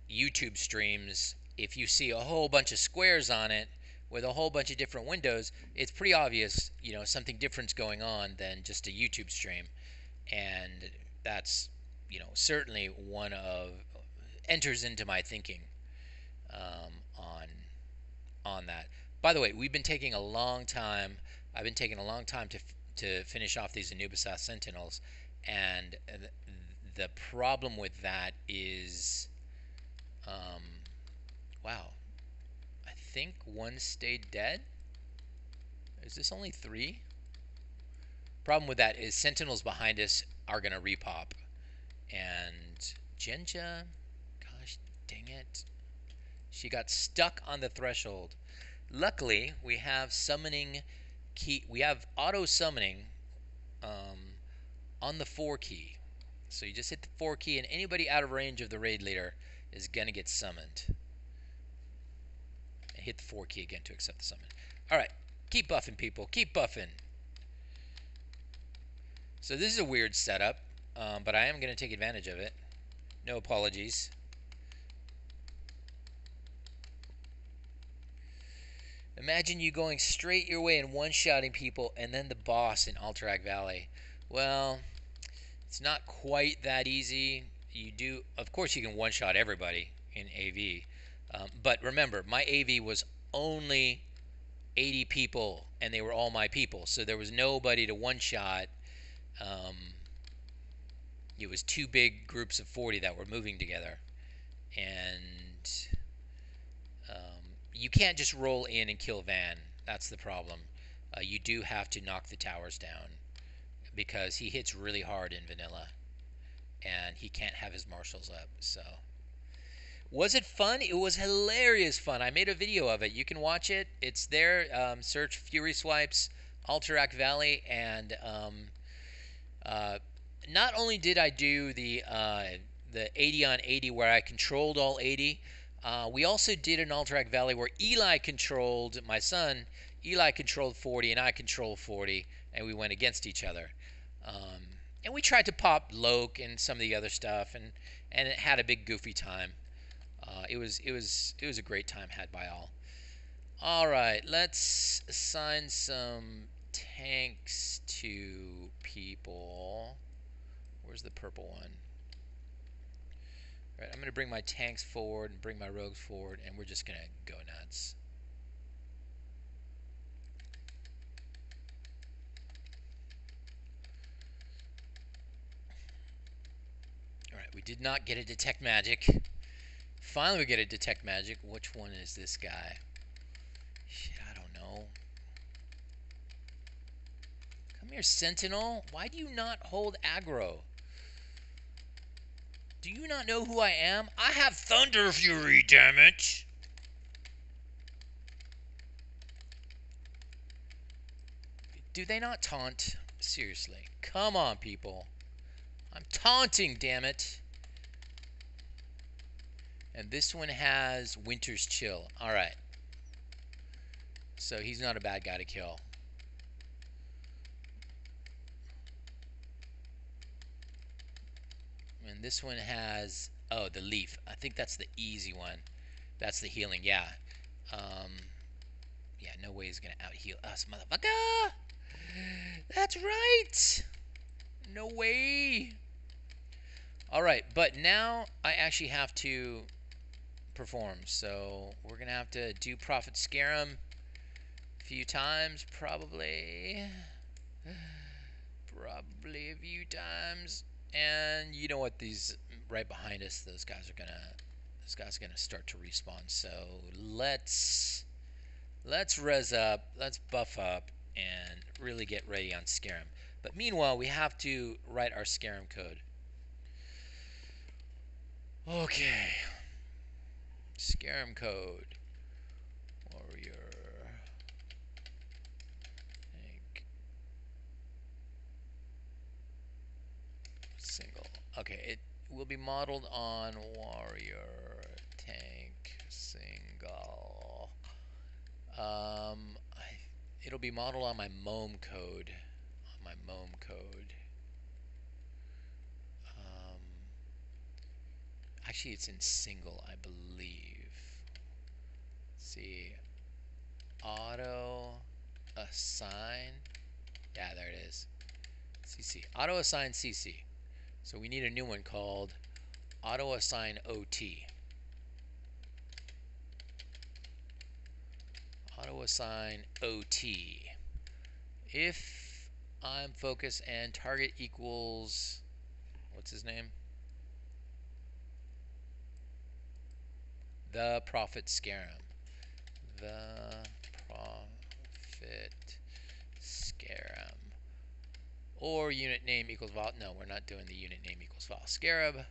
YouTube streams, if you see a whole bunch of squares on it with a whole bunch of different windows, it's pretty obvious, something different's going on than just a YouTube stream. And that's, certainly one of enters into my thinking on that. By the way, we've been taking a long time. I've been taking a long time to finish off these Anubis Sentinels, and the problem with that is, wow, I think one stayed dead. Is this only 3? Problem with that is Sentinels behind us are gonna repop, and Genja, gosh dang it, she got stuck on the threshold. Luckily, we have summoning key. We have auto summoning on the 4 key. So you just hit the 4 key, and anybody out of range of the raid leader is gonna get summoned. And hit the 4 key again to accept the summon. All right, keep buffing, people. Keep buffing. So this is a weird setup, but I am gonna take advantage of it. No apologies. Imagine you going straight your way and one-shotting people, and then the boss in Alterac Valley. Well, it's not quite that easy. You do, of course, you can one-shot everybody in AV, but remember, my AV was only 80 people, and they were all my people, so there was nobody to one-shot. It was 2 big groups of 40 that were moving together, and you can't just roll in and kill Van. That's the problem. You do have to knock the towers down because he hits really hard in vanilla, and he can't have his marshals up. So, was it fun? It was hilarious fun. I made a video of it. You can watch it. It's there. Search Fury Swipes, Alterac Valley, and not only did I do the 80 on 80 where I controlled all 80, we also did an Alterac Valley where Eli controlled, my son, Eli controlled 40 and I controlled 40, and we went against each other. And we tried to pop Loke and some of the other stuff, and it had a big goofy time. It was a great time had by all. All right, let's assign some tanks to people. Where's the purple one? All right, I'm going to bring my tanks forward and bring my rogues forward, and we're just going to go nuts. All right, we did not get a detect magic. Finally, we get a detect magic. Which one is this guy? Shit, I don't know. Come here, Sentinel. Why do you not hold aggro? Do you not know who I am? I have Thunder Fury, damn it! Do they not taunt? Seriously. Come on, people. I'm taunting, damn it. And this one has Winter's Chill. Alright. So he's not a bad guy to kill. And this one has... Oh, the Leaf. I think that's the easy one. That's the healing, yeah. Yeah, no way he's gonna out-heal us, motherfucker! That's right! No way! Alright, but now I actually have to perform. So we're gonna have to do Prophet Scarum a few times, probably a few times. And you know what? These right behind us, those guys are gonna start to respawn. So let's res up, let's buff up, and really get ready on Scarum. But meanwhile, we have to write our Scarum code. Okay. Scarum code. Warrior. Tank. Single. Okay, it will be modeled on warrior. Tank. Single. It'll be modeled on my MOM code. Actually, it's in single, I believe. Let's see. Auto assign. Yeah, there it is. CC. Auto assign CC. So we need a new one called auto assign OT. Auto assign OT. If I'm focus and target equals, what's his name? The Prophet Scarum. The Prophet Scarum. Or unit name equals vol. No, we're not doing the unit name equals vol scarab.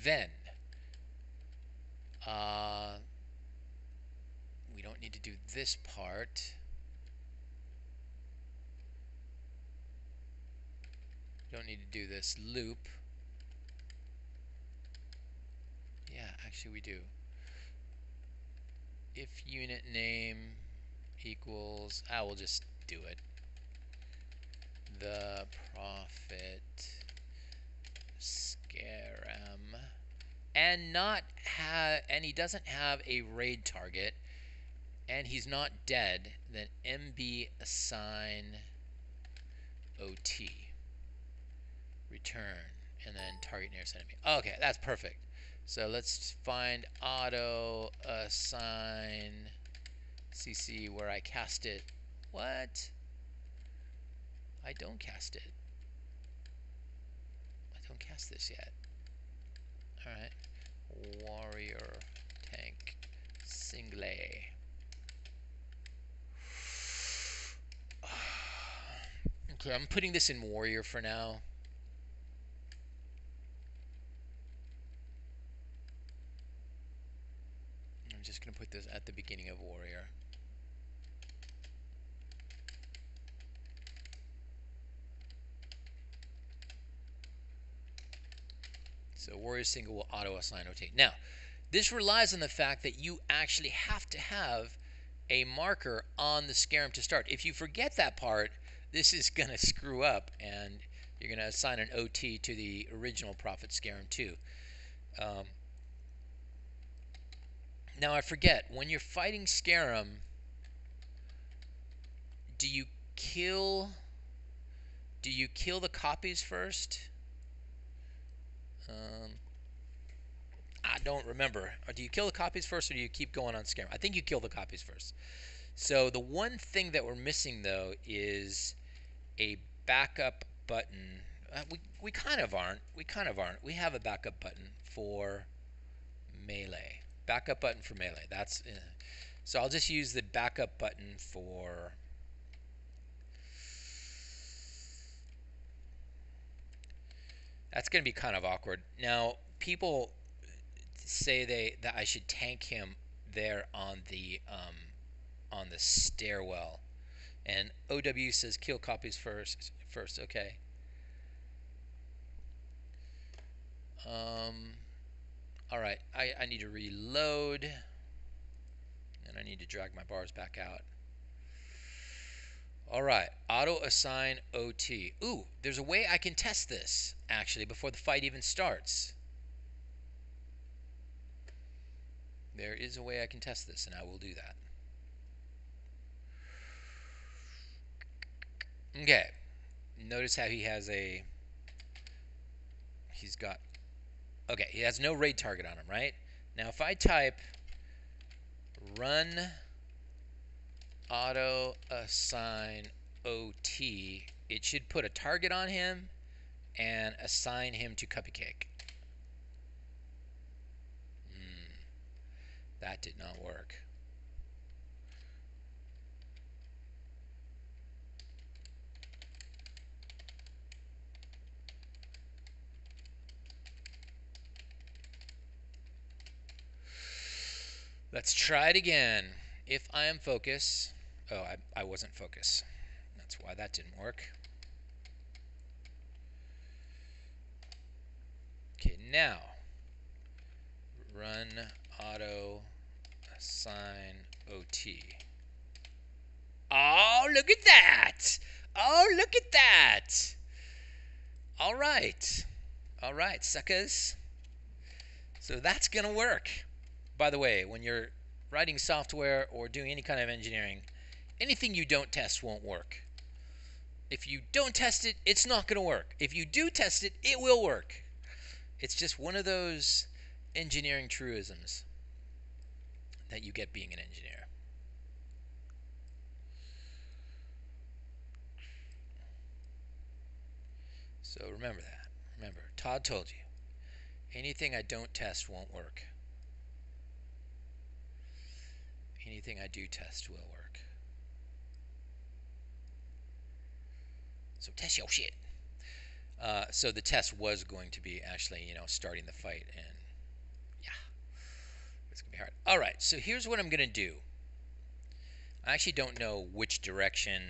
Then we don't need to do this part. We don't need to do this loop. Yeah, actually we do. If unit name equals, I will just do it. The Prophet Scarum, and he doesn't have a raid target, and he's not dead. Then MB assign OT, return, and then target nearest enemy. Okay, that's perfect. So let's find auto assign CC where I cast it. What? I don't cast it. I don't cast this yet. Alright. Warrior tank single. Okay, I'm putting this in warrior for now. I'm just going to put this at the beginning of warrior. So warrior single will auto assign OT. Now, this relies on the fact that you actually have to have a marker on the Scarum to start. If you forget that part, this is going to screw up, and you're going to assign an OT to the original Prophet Scarum too. Now I forget, when you're fighting Scarum, do you kill do you kill the copies first? Um, I don't remember. Or do you kill the copies first, or do you keep going on scam? I think you kill the copies first. So the one thing that we're missing though is a backup button. We kind of aren't. We kind of aren't. We have a backup button for melee. Backup button for melee. That's so I'll just use the backup button for. That's going to be kind of awkward. Now, people say that I should tank him there on the stairwell, and OW says kill copies first. First, okay. All right. I need to reload, and I need to drag my bars back out. All right. Auto assign OT. Ooh, there's a way I can test this actually before the fight even starts. There is a way I can test this, and I will do that. Okay. Notice how he has he's got, okay, he has no raid target on him, right? Now if I type run auto assign OT, it should put a target on him and assign him to Cupcake. That did not work. Let's try it again. If I am focus, oh, I wasn't focus. That's why that didn't work. Okay, now run auto assign OT. Oh, look at that! Oh, look at that! All right. All right, suckers. So that's going to work. By the way, when you're writing software or doing any kind of engineering, anything you don't test won't work. If you don't test it, it's not going to work. If you do test it, it will work. It's just one of those engineering truisms that you get being an engineer. So remember that. Remember, Todd told you, anything I don't test won't work. Anything I do test will work. So test your shit. So the test was going to be actually, starting the fight, and yeah, it's gonna be hard. All right, so here's what I'm gonna do. I actually don't know which direction.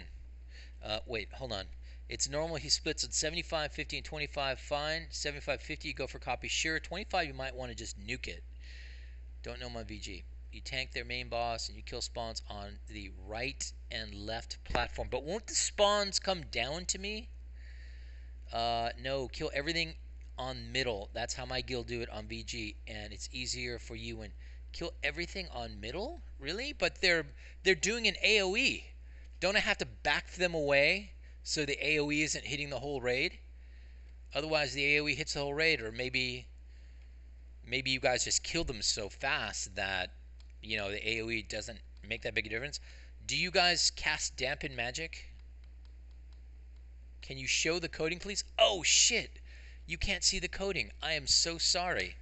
Wait, hold on. It's normal. He splits at 75, 50, and 25. Fine. 75, 50, you go for copy. Sure. 25, you might want to just nuke it. Don't know my VG. You tank their main boss and you kill spawns on the right and left platform. But won't the spawns come down to me? No, kill everything on middle. That's how my guild do it on VG, and it's easier for you and kill everything on middle? Really? But they're doing an AoE. Don't I have to back them away so the AoE isn't hitting the whole raid? Otherwise the AoE hits the whole raid, or maybe you guys just kill them so fast that the AoE doesn't make that big a difference. Do you guys cast dampen magic? Can you show the coding, please? Oh, shit. You can't see the coding. I am so sorry.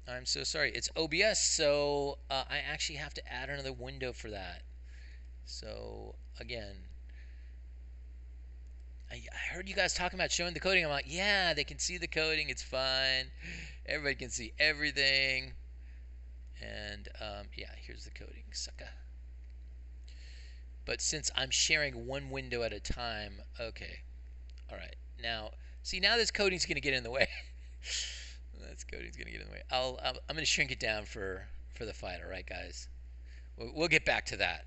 I'm so sorry. It's OBS, so I actually have to add another window for that. So, again, I heard you guys talking about showing the coding. I'm like, yeah, they can see the coding. It's fine. Everybody can see everything. And, yeah, here's the coding. Sucker. But since I'm sharing one window at a time, okay. All right. Now, see, now this coding's going to get in the way. This coding's going to get in the way. I'm going to shrink it down for the fight, all right, guys? We'll get back to that.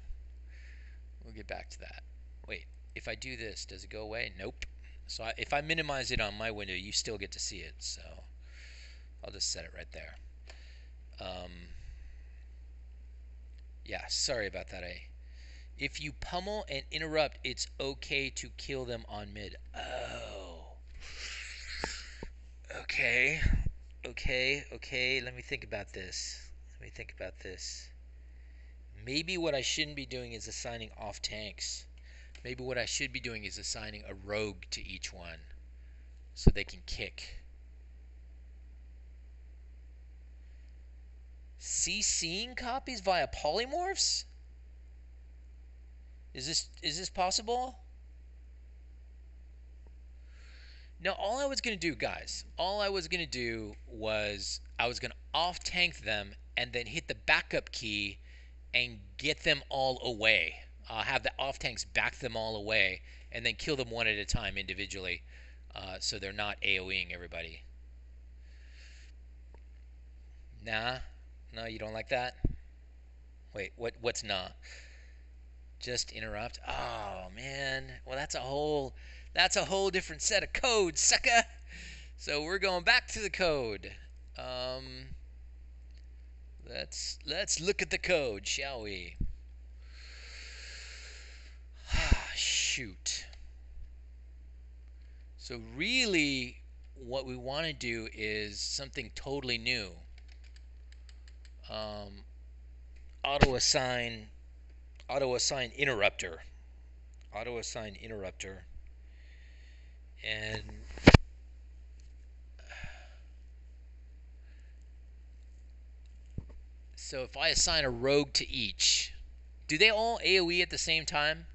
We'll get back to that. Wait, if I do this, does it go away? Nope. So if I minimize it on my window, you still get to see it. So I'll just set it right there. Yeah, sorry about that. If you pummel and interrupt, it's okay to kill them on mid. Oh. Okay. Okay. Let me think about this. Maybe what I shouldn't be doing is assigning off tanks. Maybe what I should be doing is assigning a rogue to each one so they can kick. CCing copies via polymorphs? Is this possible? No, all I was going to do, guys, all I was going to do was I was going to off tank them and then hit the backup key and get them all away. Have the off tanks back them all away and then kill them one at a time individually so they're not AoEing everybody. Nah? No, you don't like that? Wait, what's nah? Just interrupt? Oh, man. Well, that's a whole different set of codes, sucker. So we're going back to the code. Let's look at the code, shall we? Shoot. So really, what we want to do is something totally new. Auto assign interrupter. Auto assign interrupter. And so if I assign a rogue to each, do they all AoE at the same time?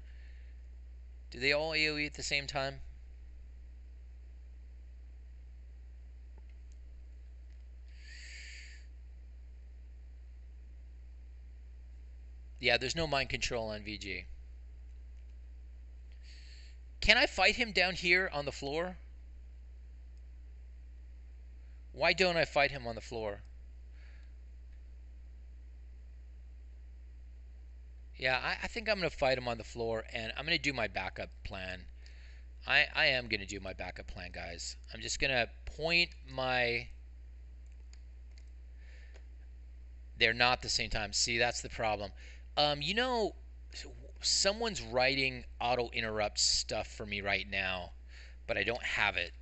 Do they all AoE at the same time? Yeah, there's no mind control on VG. Can I fight him down here on the floor? Why don't I fight him on the floor? Yeah, I think I'm going to fight him on the floor, and I'm going to do my backup plan. I am going to do my backup plan, guys. I'm just going to point my... They're not the same time. See, that's the problem. Someone's writing auto interrupt stuff for me right now, but I don't have it.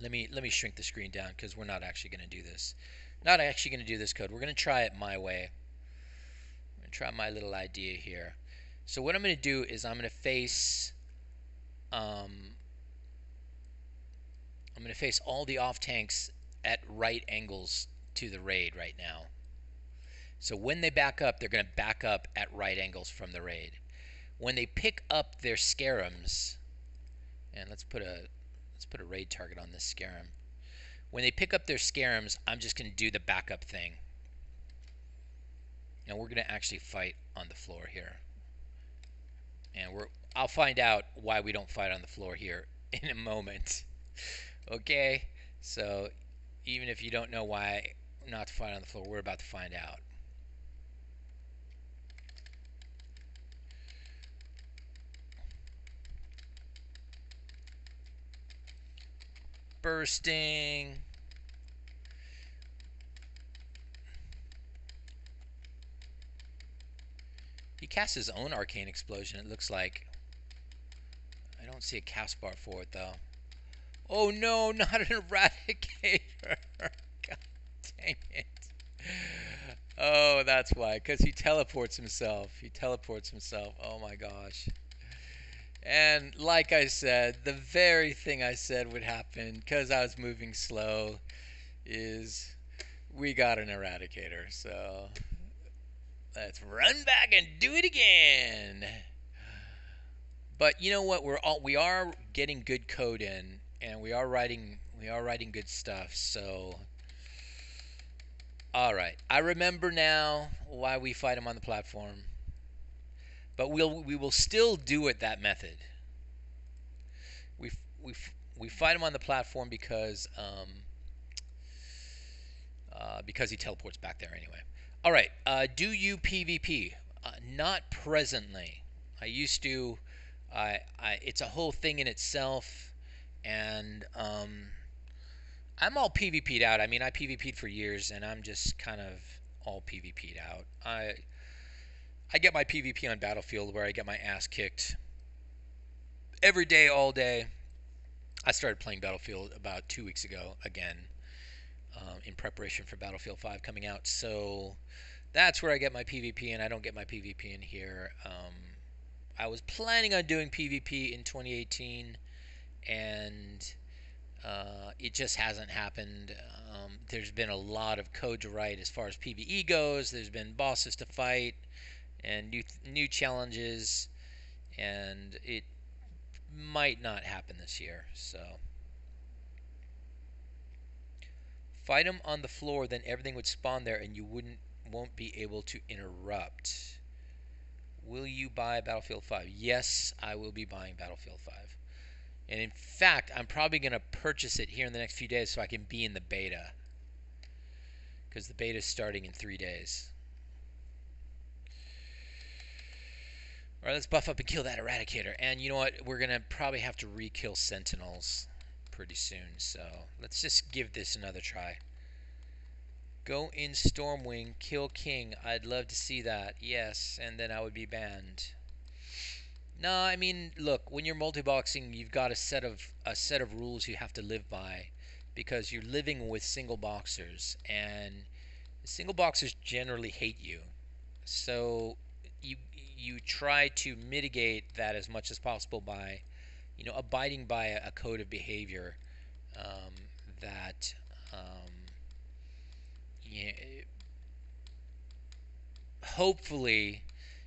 Let me shrink the screen down because we're not actually going to do this. Not actually going to do this code. We're going to try it my way. I'm going to try my little idea here. So what I'm going to do is I'm going to face all the off tanks at right angles to the raid right now. So when they back up, they're going to back up at right angles from the raid. When they pick up their scarums, and let's put a raid target on this scarum. When they pick up their scarums, I'm just going to do the backup thing. And we're going to actually fight on the floor here. And I'll find out why we don't fight on the floor here in a moment. Okay? So even if you don't know why not to fight on the floor, we're about to find out. Bursting. He casts his own arcane explosion, it looks like. I don't see a cast bar for it though. Oh no, not an eradicator. God dang it. Oh, that's why. Because he teleports himself. Oh my gosh. And like I said, the very thing I said would happen because I was moving slow is we got an eradicator. So let's run back and do it again. But you know what? We are getting good code in, and we are writing good stuff. So all right, I remember now why we fight him on the platform. But we will still do it that method. We fight him on the platform because he teleports back there anyway. All right, do you PvP? Not presently. I used to. It's a whole thing in itself, and I'm all PvP'd out. I mean, I PvP'd for years, and I'm just kind of all PvP'd out. I get my PvP on Battlefield where I get my ass kicked every day, all day. I started playing Battlefield about 2 weeks ago again, in preparation for Battlefield 5 coming out. So that's where I get my PvP, and I don't get my PvP in here. I was planning on doing PvP in 2018, and it just hasn't happened. There's been a lot of code to write as far as PvE goes. There's been bosses to fight and new challenges, and it might not happen this year. So fight them on the floor, then everything would spawn there, and you won't be able to interrupt. Will you buy Battlefield 5? Yes, I will be buying Battlefield 5. And in fact, I'm probably going to purchase it here in the next few days so I can be in the beta. Because the beta is starting in 3 days. Alright, let's buff up and kill that Eradicator. And you know what? We're going to probably have to re-kill Sentinels pretty soon. So let's just give this another try. Go in Stormwing, kill King. I'd love to see that. Yes, and then I would be banned. No, I mean, look, when you're multi-boxing, you've got a set of rules you have to live by, because you're living with single boxers, and single boxers generally hate you. So you try to mitigate that as much as possible by, abiding by a code of behavior, um, that you hopefully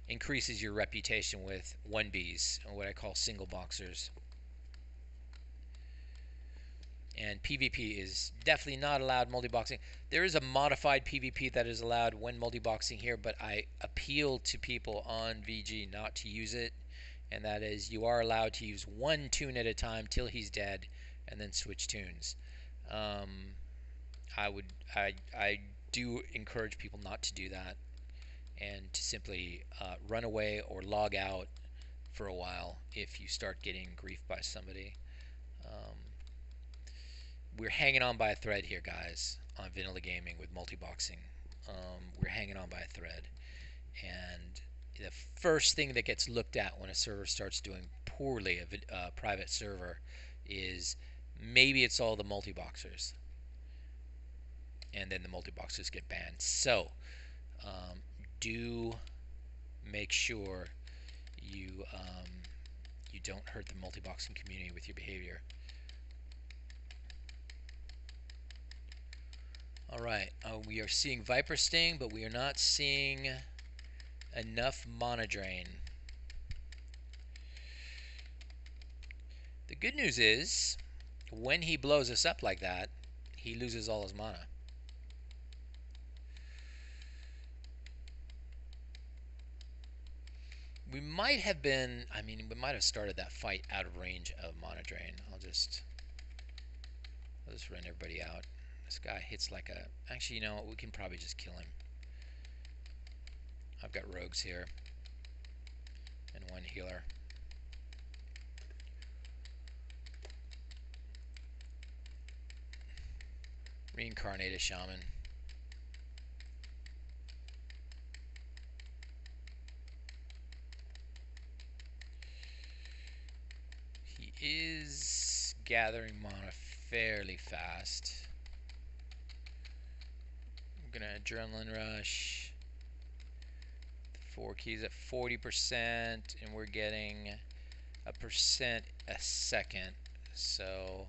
increases your reputation with 1Bs, or what I call single boxers. And PvP is definitely not allowed multi-boxing. There is a modified PvP that is allowed when multi-boxing here, but I appeal to people on VG not to use it. And that is, you are allowed to use one toon at a time till he's dead, and then switch toons. I do encourage people not to do that, and to simply run away or log out for a while if you start getting griefed by somebody. We're hanging on by a thread here, guys, on Vanilla Gaming with multi-boxing. We're hanging on by a thread. And the first thing that gets looked at when a server starts doing poorly, a private server, is maybe it's all the multi-boxers. And then the multi-boxers get banned. So, do make sure you you don't hurt the multi-boxing community with your behavior. Alright, we are seeing Viper Sting, but we are not seeing enough Mana Drain. The good news is, when he blows us up like that, he loses all his mana. We might have been, we might have started that fight out of range of Mana Drain. I'll just run everybody out. This guy hits like a... Actually, you know what? We can probably just kill him. I've got rogues here. And one healer. Reincarnate a shaman. He is gathering mana fairly fast. I'm gonna adrenaline rush. 4 keys at 40%, and we're getting a percent a second. So,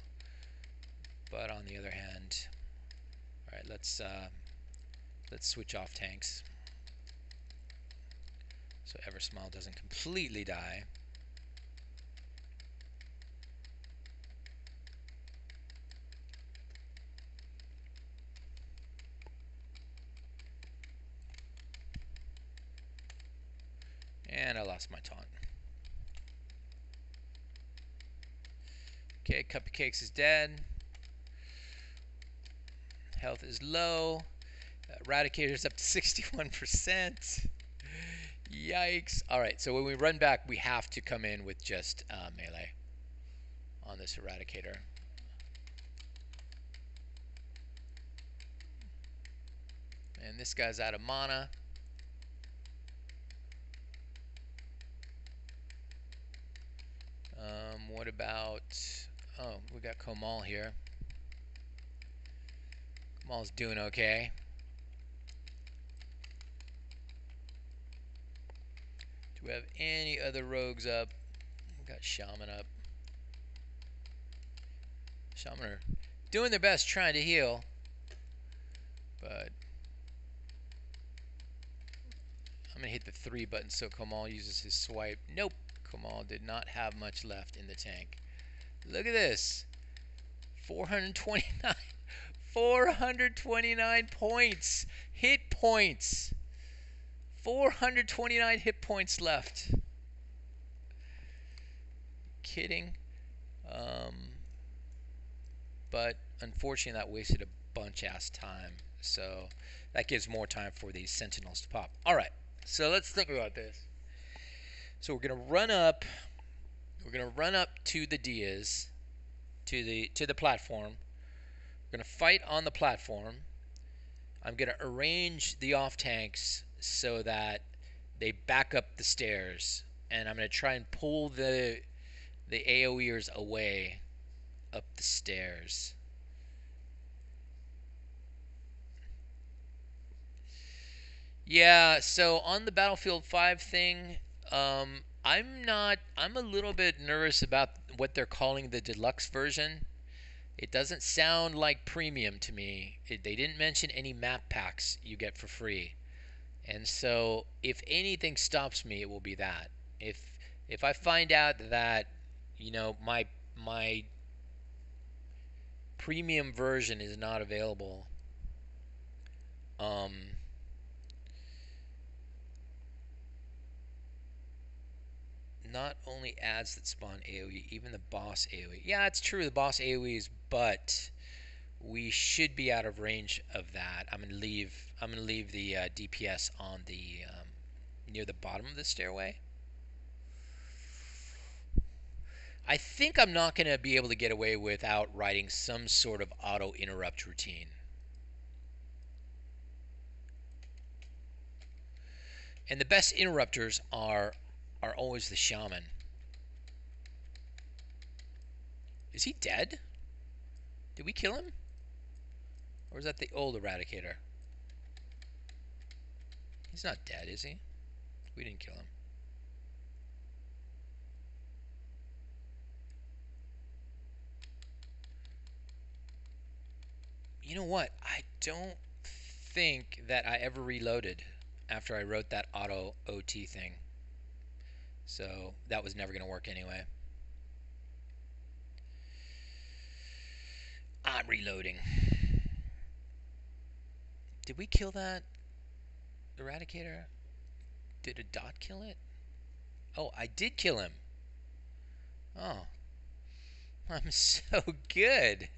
but on the other hand, all right, let's switch off tanks so Eversmile doesn't completely die. And I lost my taunt. Okay, Cupcakes is dead. Health is low. Eradicator's up to 61%. Yikes. Alright, so when we run back, we have to come in with just melee on this Eradicator. And this guy's out of mana. about... Oh, we got Komal here. Komal's doing okay. Do we have any other rogues up? We got Shaman up. Shaman are doing their best trying to heal. But I'm going to hit the 3 button so Komal uses his swipe. Nope. Komal did not have much left in the tank. Look at this. 429. 429 points. Hit points. 429 hit points left. Kidding. But unfortunately that wasted a bunch ass time. So that gives more time for these sentinels to pop. Alright, so let's think about this. So we're gonna run up to the Diaz, to the platform. We're gonna fight on the platform. I'm gonna arrange the off tanks so that they back up the stairs, and I'm gonna try and pull the AoEers away up the stairs. Yeah, so on the Battlefield 5 thing, I'm a little bit nervous about what they're calling the deluxe version. It doesn't sound like premium to me. They didn't mention any map packs you get for free. And so if anything stops me, it will be that. If I find out that, you know, my premium version is not available, not only ads that spawn AoE, even the boss AoE. Yeah, it's true, the boss AoEs, but we should be out of range of that. I'm gonna leave the DPS on the near the bottom of the stairway. I think I'm not gonna be able to get away without writing some sort of auto interrupt routine. And the best interrupters are always the shaman. Is he dead? Did we kill him? Or is that the old Eradicator? He's not dead, is he? We didn't kill him. You know what? I don't think that I ever reloaded after I wrote that auto OT thing. So that was never going to work anyway. I'm reloading. Did we kill that Eradicator? Did a dot kill it? Oh, I did kill him. Oh. I'm so good.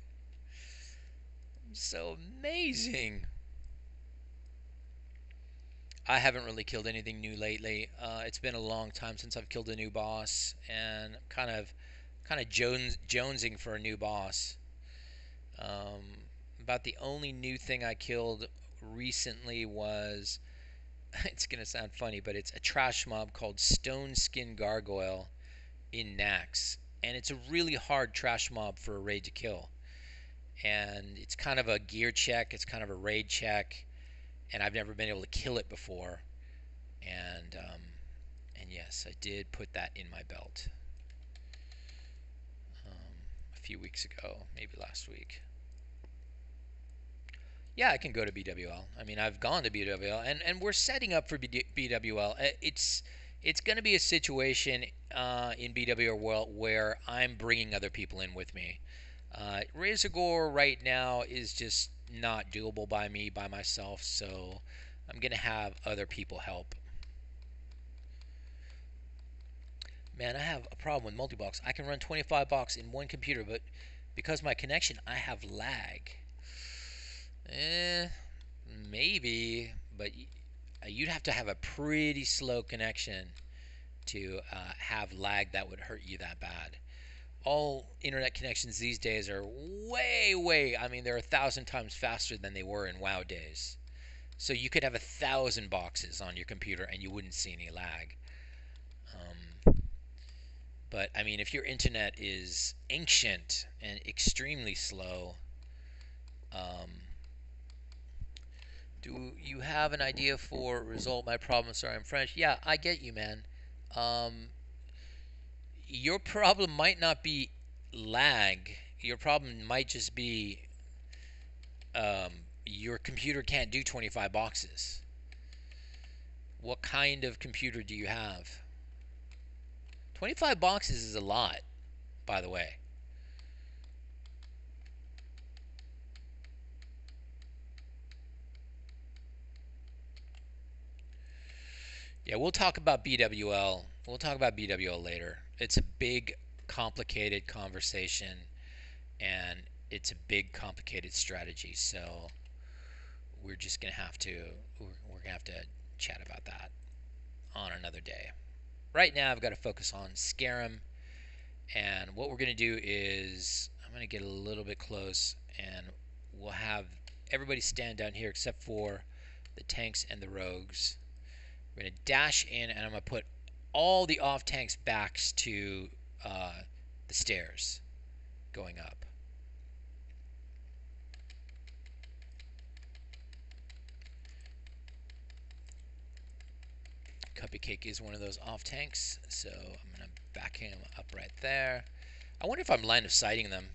I'm so amazing. I haven't really killed anything new lately. It's been a long time since I've killed a new boss, and kind of jonesing for a new boss. About the only new thing I killed recently was, it's gonna sound funny, but it's a trash mob called Stone Skin Gargoyle in Nax, and it's a really hard trash mob for a raid to kill. And it's kind of a gear check, it's kind of a raid check, and I've never been able to kill it before. And yes, I did put that in my belt a few weeks ago, maybe last week. Yeah, I can go to BWL. I mean, I've gone to BWL, and we're setting up for BWL. It's going to be a situation in BWL where I'm bringing other people in with me. Razorgore right now is just not doable by me, by myself, so I'm going to have other people help. Man, I have a problem with multi-box. I can run 25 box in one computer, but because my connection, I have lag. Maybe, but you'd have to have a pretty slow connection to have lag that would hurt you that bad. All internet connections these days are way, I mean, they're 1,000 times faster than they were in WoW days. So you could have 1,000 boxes on your computer and you wouldn't see any lag. But I mean, if your internet is ancient and extremely slow, um, do you have an idea for resolve my problem? Sorry, I'm French. Yeah, I get you, man. Um, your problem might not be lag. Your problem might just be um, your computer can't do 25 boxes. What kind of computer do you have? 25 boxes is a lot, by the way. Yeah, we'll talk about BWL. We'll talk about BWL later. It's a big, complicated conversation, and it's a big, complicated strategy. So we're just gonna have to we're gonna have to chat about that on another day. Right now, I've got to focus on Scarum, and what we're gonna do is I'm gonna get a little bit close, and we'll have everybody stand down here except for the tanks and the rogues. We're going to dash in, and I'm going to put all the off tanks backs to the stairs going up. Cupcake is one of those off tanks, so I'm going to back him up right there. I wonder if I'm line of sighting them.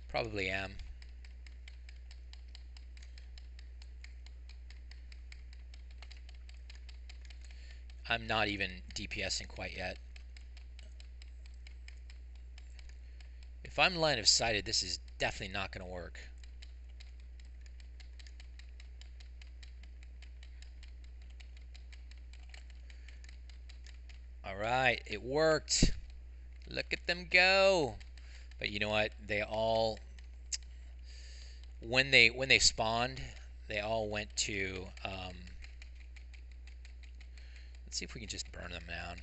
Probably am. I'm not even DPSing quite yet. If I'm line of sighted, this is definitely not going to work. All right, it worked. Look at them go. But you know what? They all, when they spawned, they all went to let's see if we can just burn them down.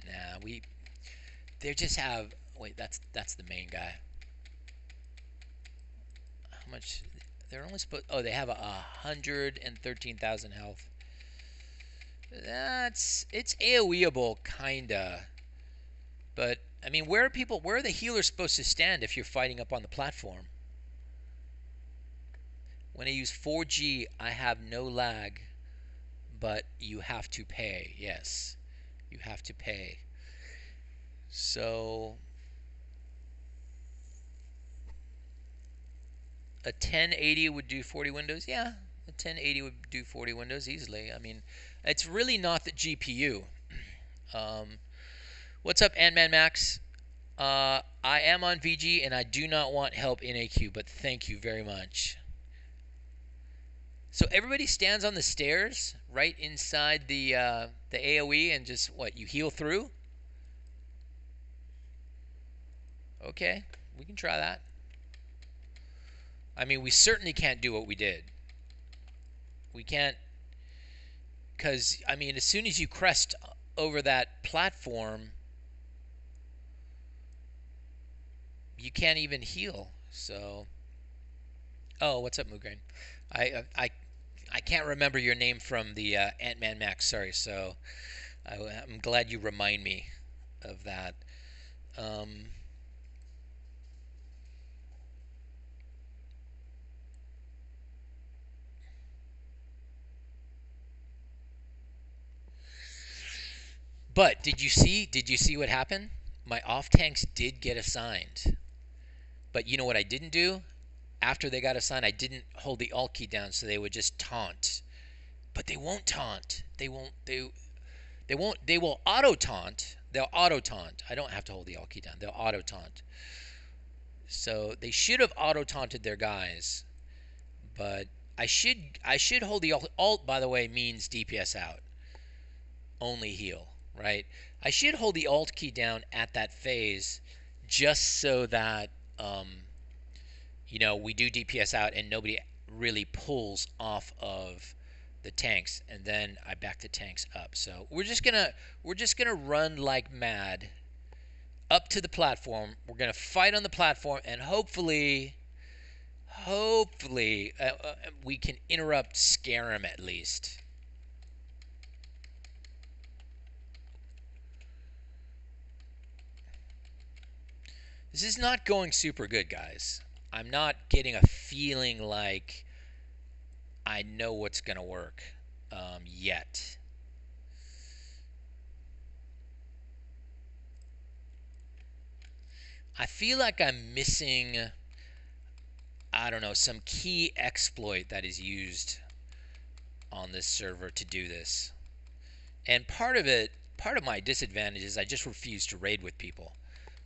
Nah, they just have, wait, that's the main guy. How much? They're only supposed, oh, they have 113,000 health. It's AoEable, kinda. But, I mean, where are the healers supposed to stand if you're fighting up on the platform? When I use 4G, I have no lag, but you have to pay. Yes, you have to pay. So a 1080 would do 40 windows. Yeah, a 1080 would do 40 windows easily. I mean, it's really not the GPU. What's up, Ant-Man Max? I am on VG and I do not want help in AQ, but thank you very much. So everybody stands on the stairs right inside the AoE and just, what, you heal through? Okay, we can try that. I mean, we certainly can't do what we did. We can't, because, I mean, as soon as you crest over that platform, you can't even heal. So, oh, what's up, Moograin? I can't remember your name from the Ant-Man Max. Sorry. So I'm glad you remind me of that. But did you see what happened? My off tanks did get assigned. But you know what I didn't do? After they got assigned, I didn't hold the alt key down, so they would just taunt. But they won't taunt. They won't. They will auto taunt. They'll auto taunt. I don't have to hold the alt key down. They'll auto taunt. So they should have auto taunted their guys. But I should hold the alt. By the way, means DPS out. Only heal, right? I should hold the alt key down at that phase, just so that you know, we do DPS out and nobody really pulls off of the tanks, and then I back the tanks up. So we're just gonna run like mad up to the platform. We're gonna fight on the platform, and hopefully we can interrupt Scarum at least. This is not going super good, guys. I'm not getting a feeling like I know what's going to work yet. I feel like I'm missing, I don't know, some key exploit that is used on this server to do this. And part of my disadvantage is I just refuse to raid with people.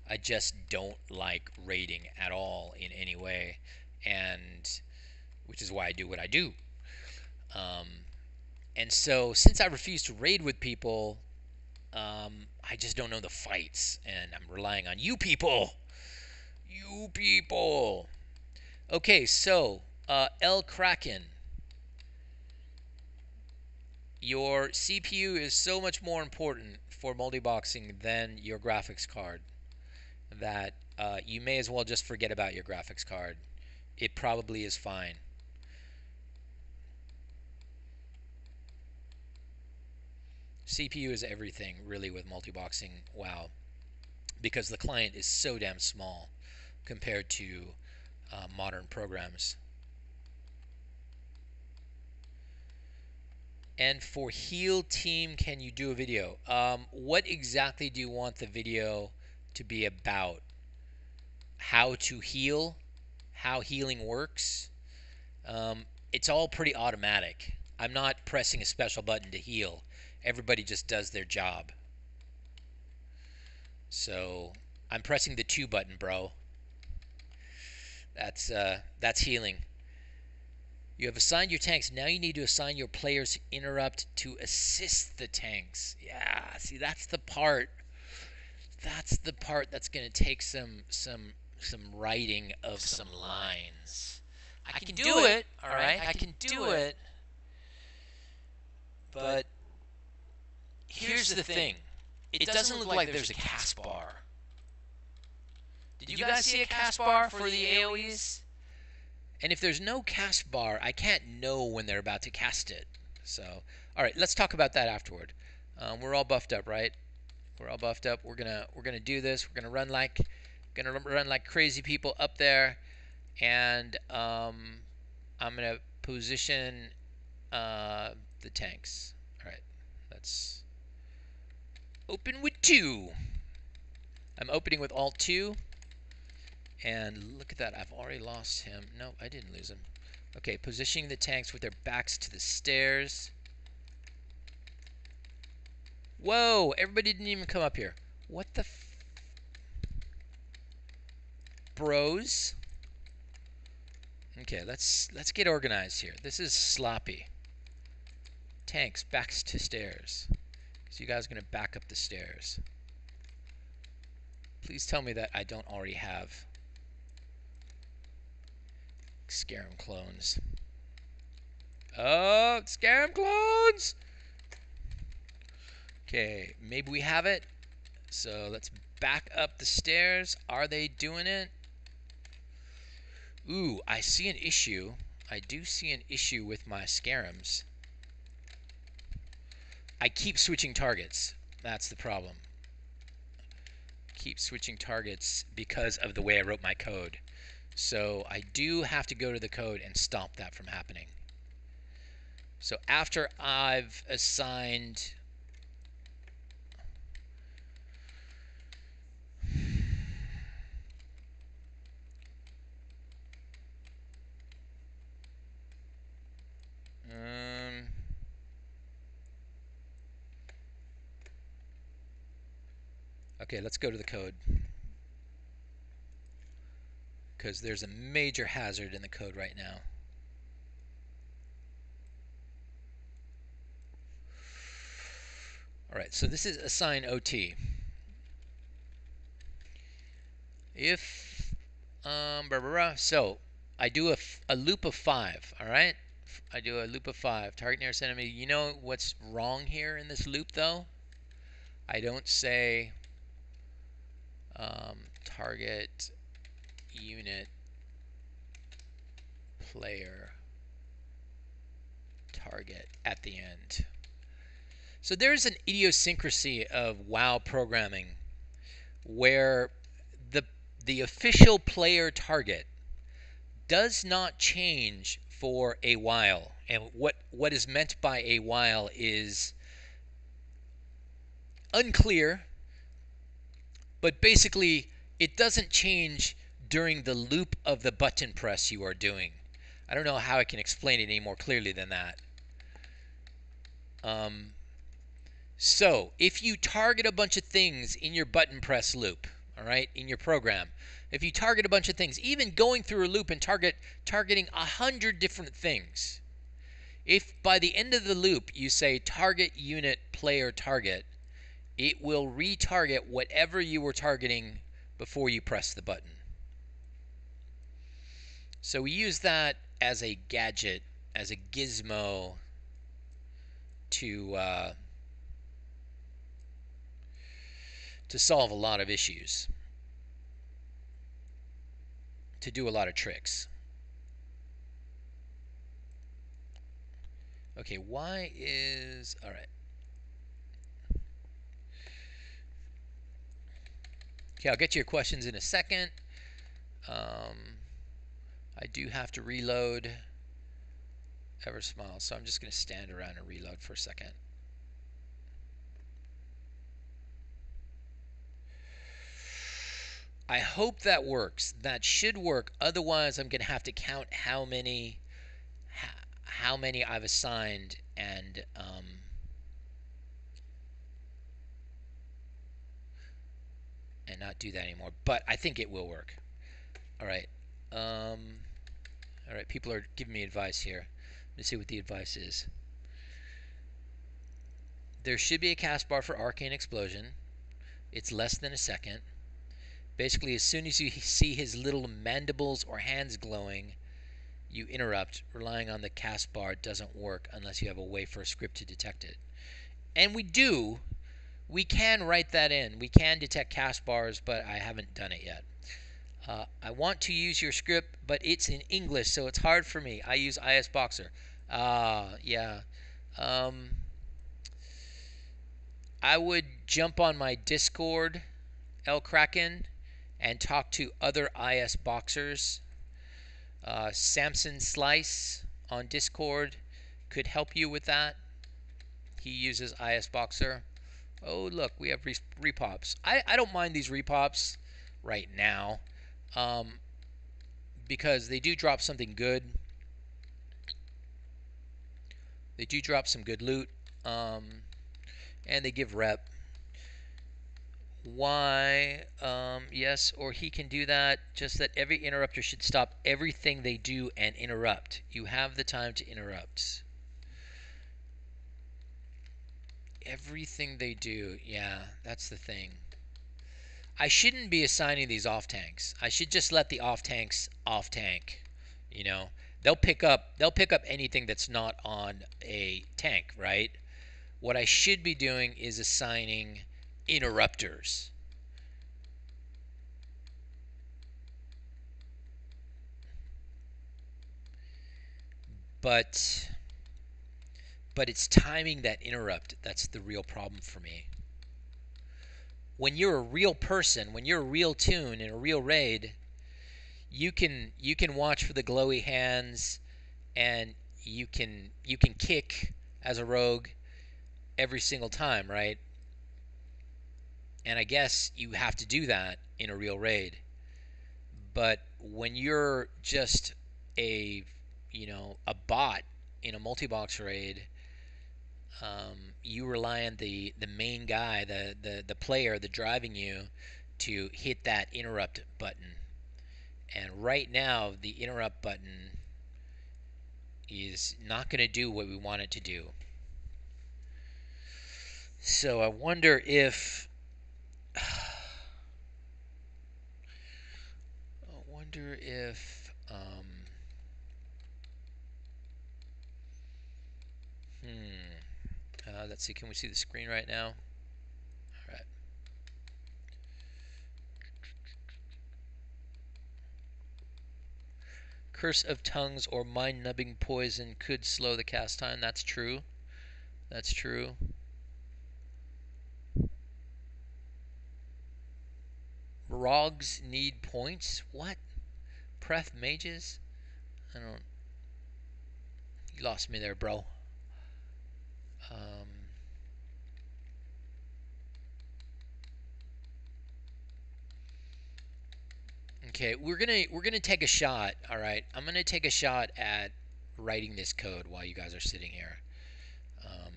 I just don't like raiding at all in any way, and which is why I do what I do. And so since I refuse to raid with people, I just don't know the fights, and I'm relying on you people. You people. Okay, so El Kraken, your CPU is so much more important for multiboxing than your graphics card that you may as well just forget about your graphics card. It probably is fine. CPU is everything, really, with multiboxing. Wow. Because the client is so damn small compared to modern programs. And for Heal Team, can you do a video? What exactly do you want the video to be about? How to heal? How healing works? It's all pretty automatic. I'm not pressing a special button to heal. Everybody just does their job. So I'm pressing the 2 button, bro. That's healing. You have assigned your tanks. Now you need to assign your players to interrupt to assist the tanks. Yeah, see, that's the part. That's the part that's going to take some writing of some lines. I can do it, all right? I can do it. But here's the thing. It doesn't look like there's a cast bar. Did you guys see a cast bar for the AoEs? And if there's no cast bar, I can't know when they're about to cast it. So, all right, let's talk about that afterward. We're all buffed up, right? We're all buffed up. We're gonna do this. We're gonna run like crazy people up there, and I'm gonna position the tanks. All right, let's open with 2. I'm opening with Alt 2. And look at that, I've already lost him. No, I didn't lose him. Okay, positioning the tanks with their backs to the stairs. Whoa, everybody didn't even come up here. What the bros? Okay, let's get organized here. This is sloppy. Tanks, backs to stairs. Because you guys are going to back up the stairs. Please tell me that I don't already have Scarum clones. Oh, Scarum clones! Okay, maybe we have it. So let's back up the stairs. Are they doing it? Ooh, I see an issue. I do see an issue with my Scarums. I keep switching targets. That's the problem. Keep switching targets because of the way I wrote my code. So I do have to go to the code and stop that from happening. So after I've assigned okay, let's go to the code. Because there's a major hazard in the code right now. Alright, so this is assign OT. If, so I do a loop of 5, alright? I do a loop of 5. Target nearest enemy. You know what's wrong here in this loop, though? I don't say target unit player target at the end. So there's an idiosyncrasy of WoW programming where the official player target does not change for a while. And what is meant by a while is unclear, but basically it doesn't change during the loop of the button press you are doing. I don't know how I can explain it any more clearly than that. So if you target a bunch of things in your button press loop, all right, in your program, if you target a bunch of things, even going through a loop and targeting 100 different things, if by the end of the loop you say target unit player target, it will retarget whatever you were targeting before you press the button. So we use that as a gadget, as a gizmo to solve a lot of issues, to do a lot of tricks. Okay, why is... all right. Okay, I'll get to your questions in a second. I do have to reload Eversmile, so I'm just going to stand around and reload for a second. I hope that works. That should work. Otherwise, I'm going to have to count how many I've assigned and not do that anymore. But I think it will work. All right. All right. People are giving me advice here. Let's see what the advice is. There should be a cast bar for Arcane Explosion. It's less than a second. Basically, as soon as you see his little mandibles or hands glowing, you interrupt. Relying on the cast bar doesn't work unless you have a way for a script to detect it. And we do. We can write that in. We can detect cast bars, but I haven't done it yet. I want to use your script, but it's in English, so it's hard for me. I use IS Boxer. Yeah. I would jump on my Discord, El Kraken, and talk to other IS Boxers. Samson Slice on Discord could help you with that. He uses IS Boxer. Oh, look, we have repops. I don't mind these repops right now because they do drop something good. They do drop some good loot, and they give rep. Why? Yes, or he can do that. Just that every interrupter should stop everything they do and interrupt. You have the time to interrupt. Everything they do. Yeah, that's the thing. I shouldn't be assigning these off tanks. I should just let the off tanks off tank. You know, they'll pick up anything that's not on a tank, right? What I should be doing is assigning interrupters. But it's timing that interrupt that's the real problem for me. When you're a real person, when you're a real toon in a real raid, you can watch for the glowy hands, and you can kick as a rogue every single time, right? And I guess you have to do that in a real raid. But when you're just a bot in a multi-box raid, you rely on the main guy, the player, the driving you, to hit that interrupt button. And right now, the interrupt button is not going to do what we want it to do. So I wonder if... let's see, can we see the screen right now? All right. Curse of Tongues or mind-numbing poison could slow the cast time. That's true. That's true. Rogs need points? What? Pref mages? I don't... You lost me there, bro. Okay, we're gonna take a shot. All right, I'm gonna take a shot at writing this code while you guys are sitting here. Um,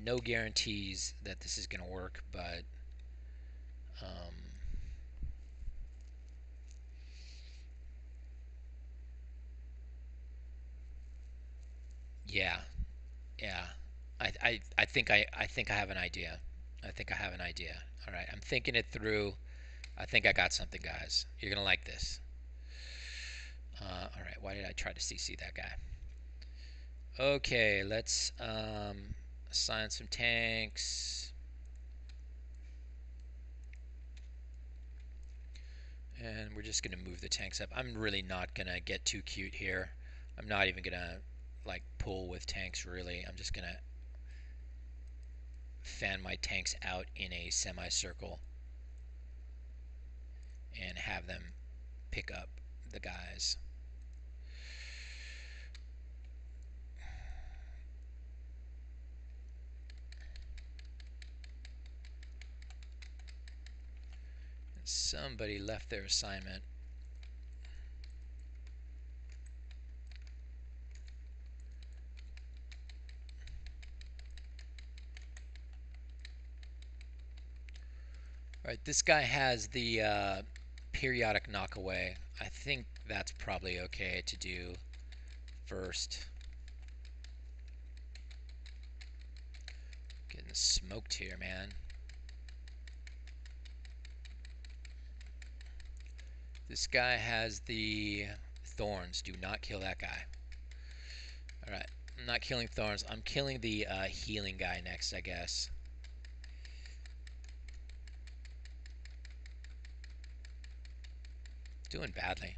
no guarantees that this is gonna work, but um, yeah, yeah. I think I have an idea. I think I have an idea. All right, I'm thinking it through. I think I got something, guys. You're gonna like this. All right, why did I try to CC that guy? Okay, let's assign some tanks. And we're just going to move the tanks up. I'm really not going to get too cute here. I'm not even going to like pull with tanks really. I'm just going to fan my tanks out in a semicircle and have them pick up the guys. Somebody left their assignment. All right, this guy has the periodic knockaway. I think that's probably okay to do first. Getting smoked here, man. This guy has the thorns. Do not kill that guy. Alright, I'm not killing thorns. I'm killing the healing guy next, I guess. Doing badly.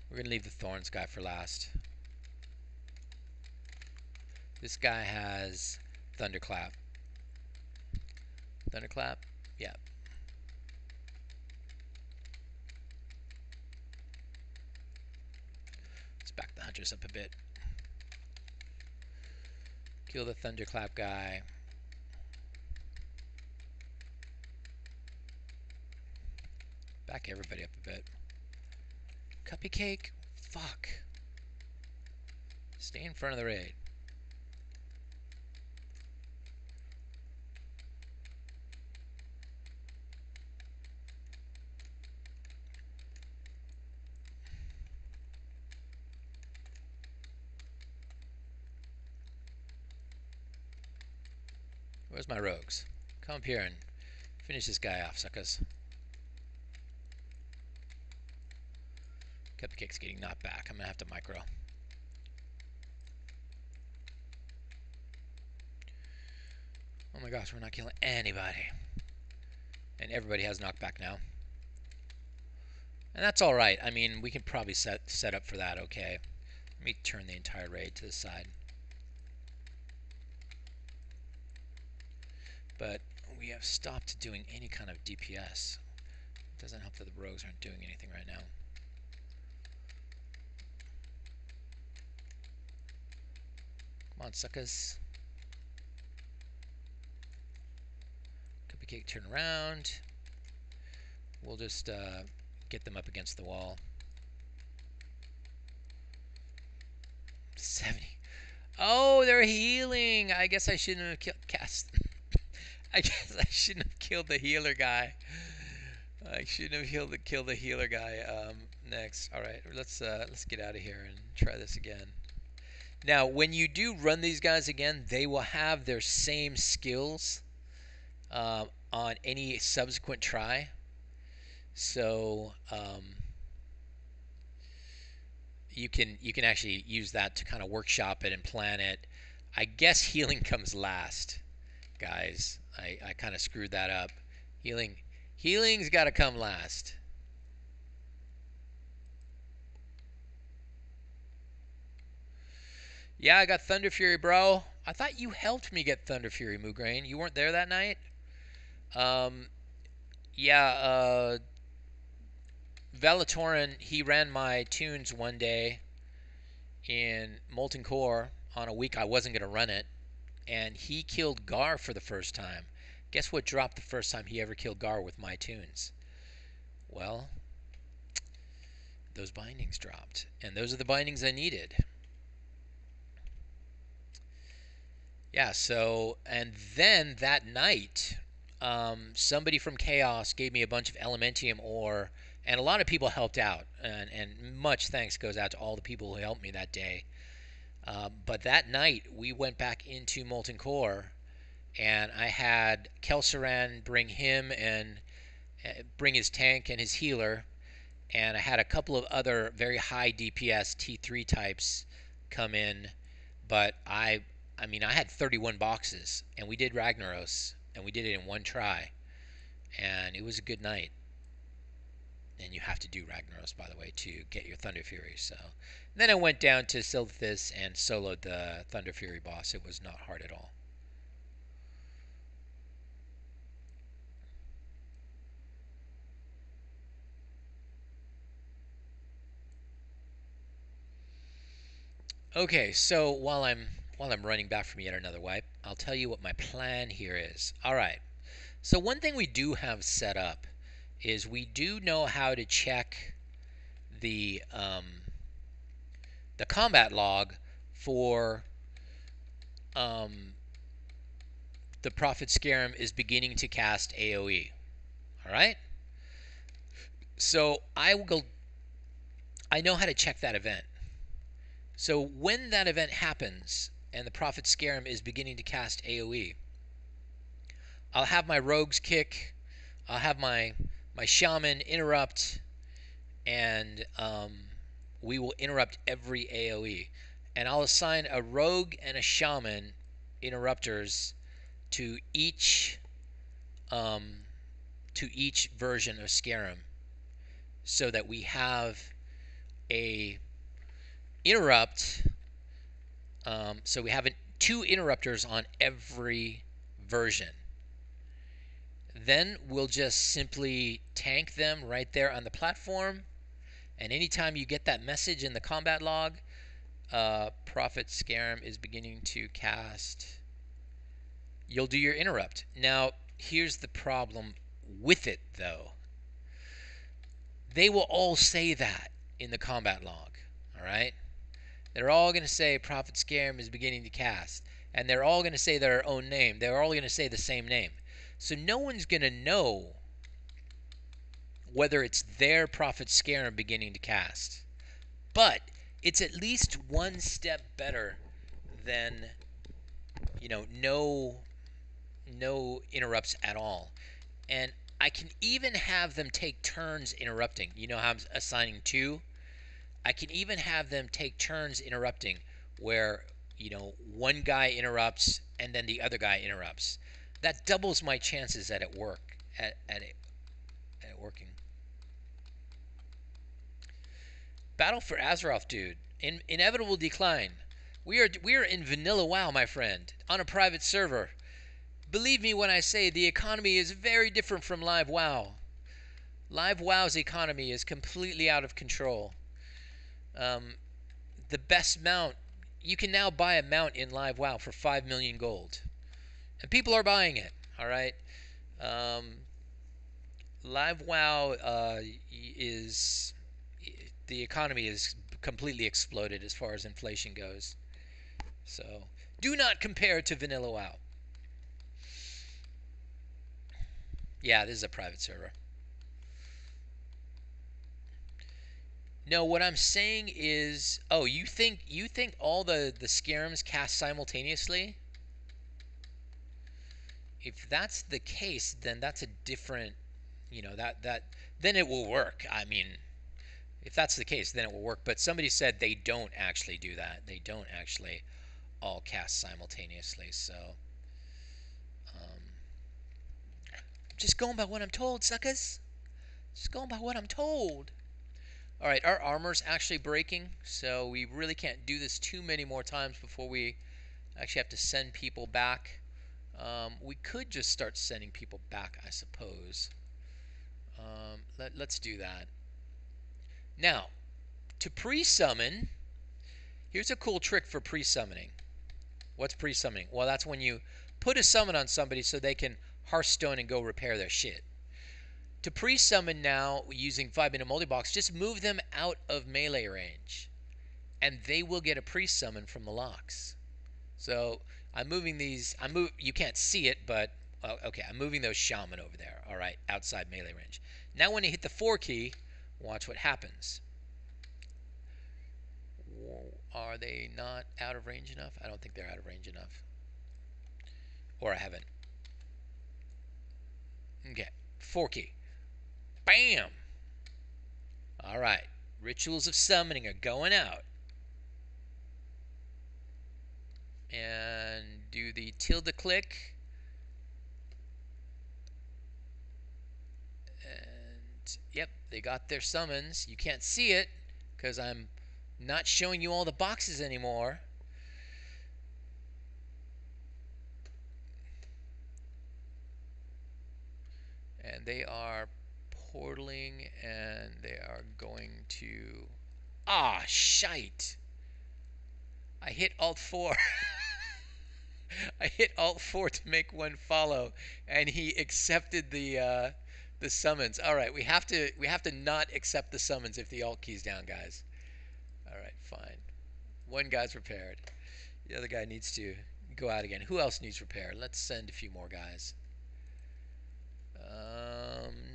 We're going to leave the thorns guy for last. This guy has thunderclap. Thunderclap? Yeah. Let's back the hunters up a bit. Kill the thunderclap guy. Back everybody up a bit. Cuppy cake? Fuck. Stay in front of the raid. Where's my rogues? Come up here and finish this guy off, suckers. Cupcake's getting knocked back. I'm gonna have to micro. Oh my gosh, we're not killing anybody. And everybody has knockback now. And that's alright. I mean, we can probably set up for that, okay. Let me turn the entire raid to the side. But we have stopped doing any kind of DPS. It doesn't help that the rogues aren't doing anything right now. Come on, suckers. Cupcake, turn around. We'll just get them up against the wall. 70. Oh, they're healing. I guess I shouldn't have cast. I guess I shouldn't have killed the healer guy. I shouldn't have killed the healer guy next. All right, let's get out of here and try this again. Now, when you do run these guys again, they will have their same skills on any subsequent try. So you can actually use that to kind of workshop it and plan it. I guess healing comes last, guys. I kind of screwed that up. Healing's got to come last. Yeah, I got Thunder Fury, bro. I thought you helped me get Thunder Fury, Mugrain. You weren't there that night? Um, yeah, Valatorin, he ran my tunes one day in Molten Core on a week I wasn't going to run it, and he killed Gar for the first time. Guess what dropped the first time he ever killed Gar with my tunes? Well, those bindings dropped, and those are the bindings I needed. Yeah, so, and then that night, somebody from Chaos gave me a bunch of Elementium ore, and a lot of people helped out, and much thanks goes out to all the people who helped me that day. But that night, we went back into Molten Core, and I had Kelsaran bring him and bring his tank and his healer, and I had a couple of other very high DPS T3 types come in, but I mean, I had 31 boxes, and we did Ragnaros, and we did it in one try, and it was a good night. And you have to do Ragnaros, by the way, to get your Thunder Fury. So then I went down to Silithus and soloed the Thunder Fury boss. It was not hard at all. Okay, so while I'm running back from yet another wipe, I'll tell you what my plan here is. All right. So one thing we do have set up is we do know how to check the combat log for the Prophet Scarum is beginning to cast AoE. All right. So I know how to check that event. So when that event happens and the Prophet Scarum is beginning to cast AoE, I'll have my rogues kick, I'll have my shaman interrupt, and we will interrupt every AoE. And I'll assign a rogue and a shaman interrupters to each version of Scarum, so that we have a interrupt. So we have two interrupters on every version. Then we'll just simply tank them right there on the platform. And anytime you get that message in the combat log, Prophet Scarum is beginning to cast, you'll do your interrupt. Now, here's the problem with it, though. They will all say that in the combat log, all right? They're all going to say Prophet Scarum is beginning to cast. And they're all going to say their own name. They're all going to say the same name. So no one's going to know whether it's their Prophet Scarum beginning to cast. But it's at least one step better than, no interrupts at all. And I can even have them take turns interrupting. You know how I'm assigning two? I can even have them take turns interrupting, where, one guy interrupts and then the other guy interrupts. That doubles my chances at it working. Battle for Azeroth, dude. Inevitable decline. We are in vanilla WoW, my friend, on a private server. Believe me when I say the economy is very different from Live WoW. Live WoW's economy is completely out of control. The best mount, you can now buy a mount in Live WoW for 5 million gold. And people are buying it, all right? Live WoW the economy is completely exploded as far as inflation goes. So, do not compare to vanilla WoW. Yeah, this is a private server. No, what I'm saying is, oh, you think all the Scarums cast simultaneously? If that's the case, then that's a different, then it will work. I mean, if that's the case, then it will work. But somebody said they don't actually do that. They don't actually all cast simultaneously. So, just going by what I'm told, suckers. Just going by what I'm told. All right, our armor's actually breaking, so we really can't do this too many more times before we Actually have to send people back. We could just start sending people back, I suppose. Let's do that. Now, to pre-summon, here's a cool trick for pre-summoning. What's pre-summoning? Well, that's when you put a summon on somebody so they can Hearthstone and go repair their shit. To pre-summon now, using 5-minute multi-box, just move them out of melee range, and they will get a pre-summon from the locks. So I'm moving these. You can't see it, but okay. I'm moving those shaman over there. All right, outside melee range. Now, when you hit the 4 key, watch what happens. Are they not out of range enough? I don't think they're out of range enough. Or I haven't. Okay, 4 key. Bam! All right, rituals of summoning are going out. And do the tilde click. And yep, they got their summons. You can't see it because I'm not showing you all the boxes anymore. And they are portaling, and they are going to... Ah, shite. I hit Alt 4. I hit Alt 4 to make one follow, and he accepted the summons. All right, we have to not accept the summons if the Alt key's down, guys. All right, fine. One guy's repaired. The other guy needs to go out again. Who else needs repair? Let's send a few more guys.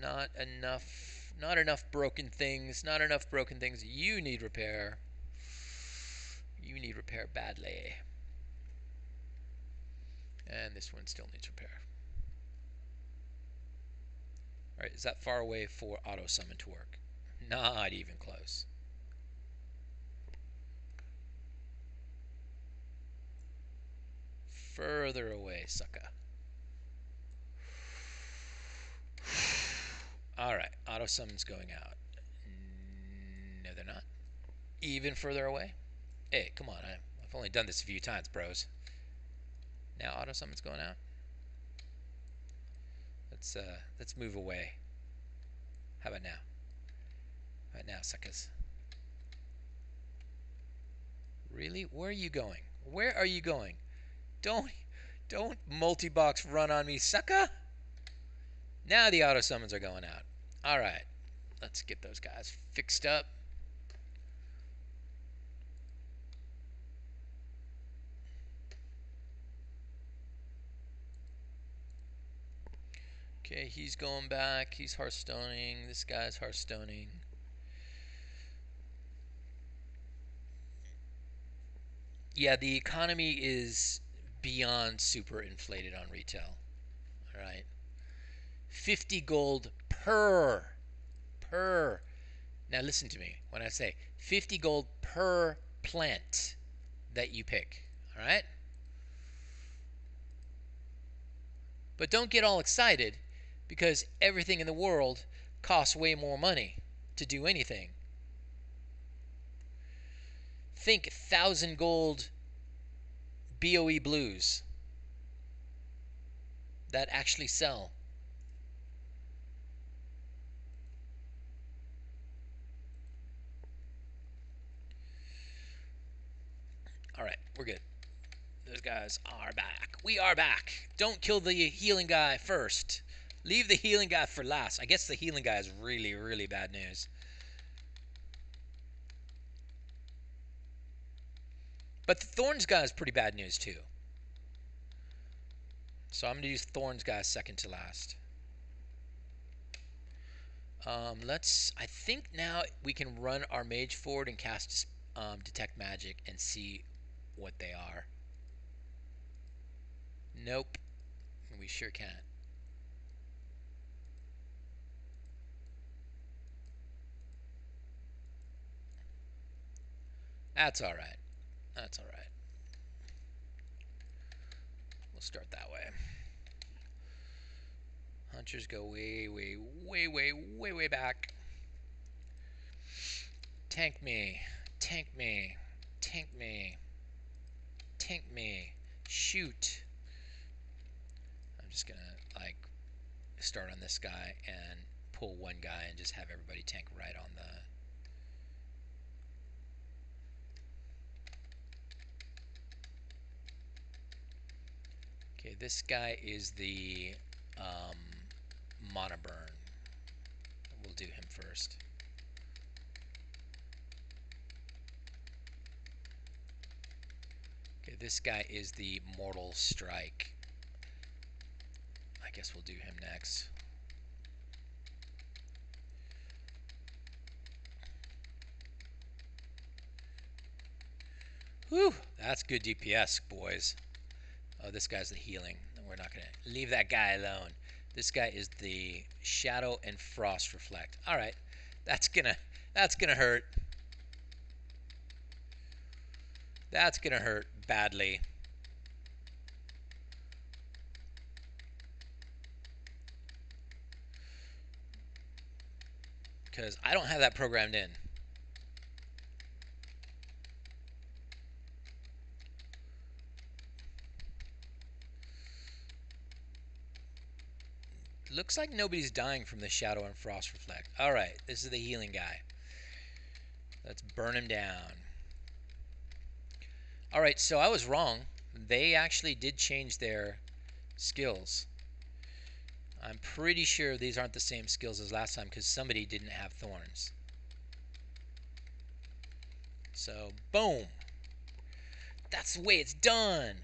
Not enough. Not enough broken things. Not enough broken things. You need repair. You need repair badly. And this one still needs repair. Alright, is that far away for auto summon to work? Not even close. Further away, sucker. Alright, auto summon's going out. No, they're not. Even further away? Hey, come on, I've only done this a few times, bros. Now auto summon's going out. Let's move away. How about now? How about now, suckers? Really? Where are you going? Where are you going? Don't multi-box run on me, sucker! Now the auto summons are going out. Alright. Let's get those guys fixed up. Okay, he's going back. He's Hearthstoning. This guy's Hearthstoning. Yeah, the economy is beyond super inflated on retail. Alright. 50 gold per. Now listen to me when I say 50 gold per plant that you pick. Alright? But don't get all excited because everything in the world costs way more money to do anything. Think 1,000 gold BOE blues that actually sell. Alright, we're good. Those guys are back. We are back. Don't kill the healing guy first. Leave the healing guy for last. I guess the healing guy is really, really bad news. But the Thorns guy is pretty bad news too. So I'm going to use Thorns guy second to last. I think now we can run our mage forward and cast Detect Magic and see what they are. Nope. We sure can't. That's alright. That's alright. We'll start that way. Hunters go way back. Tank me. Tank me. Tank me. Tank me. Shoot. I'm just gonna like start on this guy and pull one guy and just have everybody tank right on the. Okay, this guy is the um, Monoburn. We'll do him first. Okay, this guy is the Mortal Strike. I guess we'll do him next. Whew, that's good DPS, boys. Oh, this guy's the healing. We're not gonna leave that guy alone. This guy is the Shadow and Frost Reflect. All right, that's gonna hurt. That's gonna hurt badly. Because I don't have that programmed in. Looks like nobody's dying from the Shadow and Frost Reflect. All right, this is the healing guy. Let's burn him down. All right, so I was wrong. They actually did change their skills. I'm pretty sure these aren't the same skills as last time because somebody didn't have thorns. So, boom. That's the way it's done.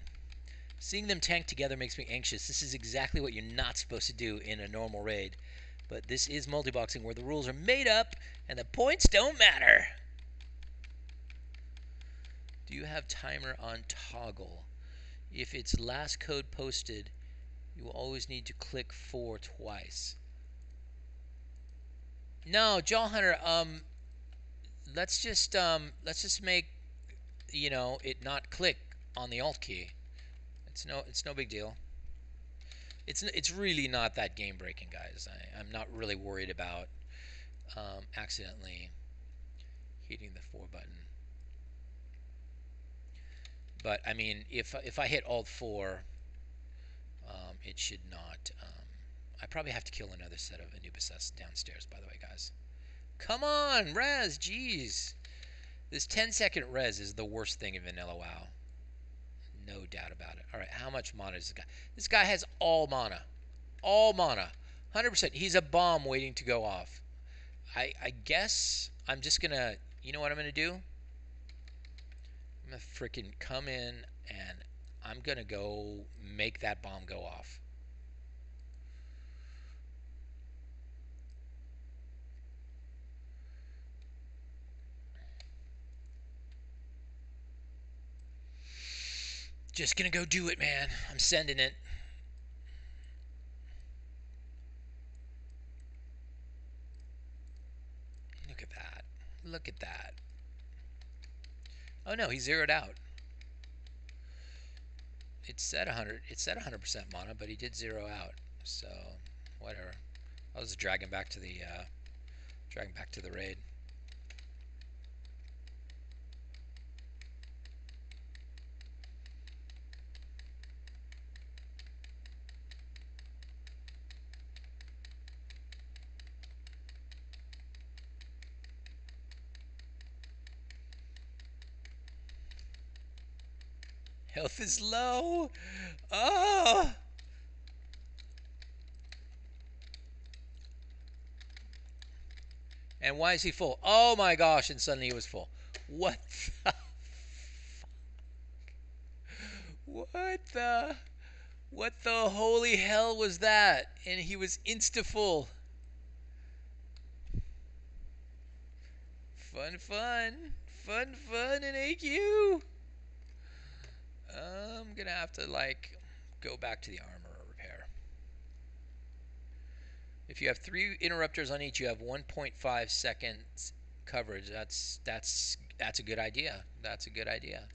Seeing them tank together makes me anxious. This is exactly what you're not supposed to do in a normal raid. But this is multi-boxing where the rules are made up and the points don't matter. Do you have timer on toggle? If it's last code posted, you will always need to click 4 twice. No, Jaw Hunter, let's just make, you know, it not click on the alt key. It's no big deal. It's really not that game breaking, guys. I'm not really worried about accidentally hitting the 4 button. But I mean, if I hit alt 4, it should not. I probably have to kill another set of Anubis downstairs, by the way, guys. Come on, res, jeez. This 10-second res is the worst thing in Vanilla WoW. No doubt about it. All right, how much mana does this guy? This guy has all mana. All mana. 100%. He's a bomb waiting to go off. I guess I'm just going to... You know what I'm going to do? I'm going to freaking come in and I'm going to go make that bomb go off. Just going to go do it, man. I'm sending it. Look at that. Look at that. Oh no, he zeroed out. It said 100. It said 100% mana, but he did zero out. So, whatever. I was dragging back to the raid. Health is low. Oh. And why is he full? Oh my gosh! And suddenly he was full. What the? What the? What the holy hell was that? And he was insta full. Fun, fun, fun, fun in AQ. I'm gonna have to like go back to the armor repair. If you have 3 interrupters on each, you have 1.5 seconds coverage. That's a good idea. That's a good idea.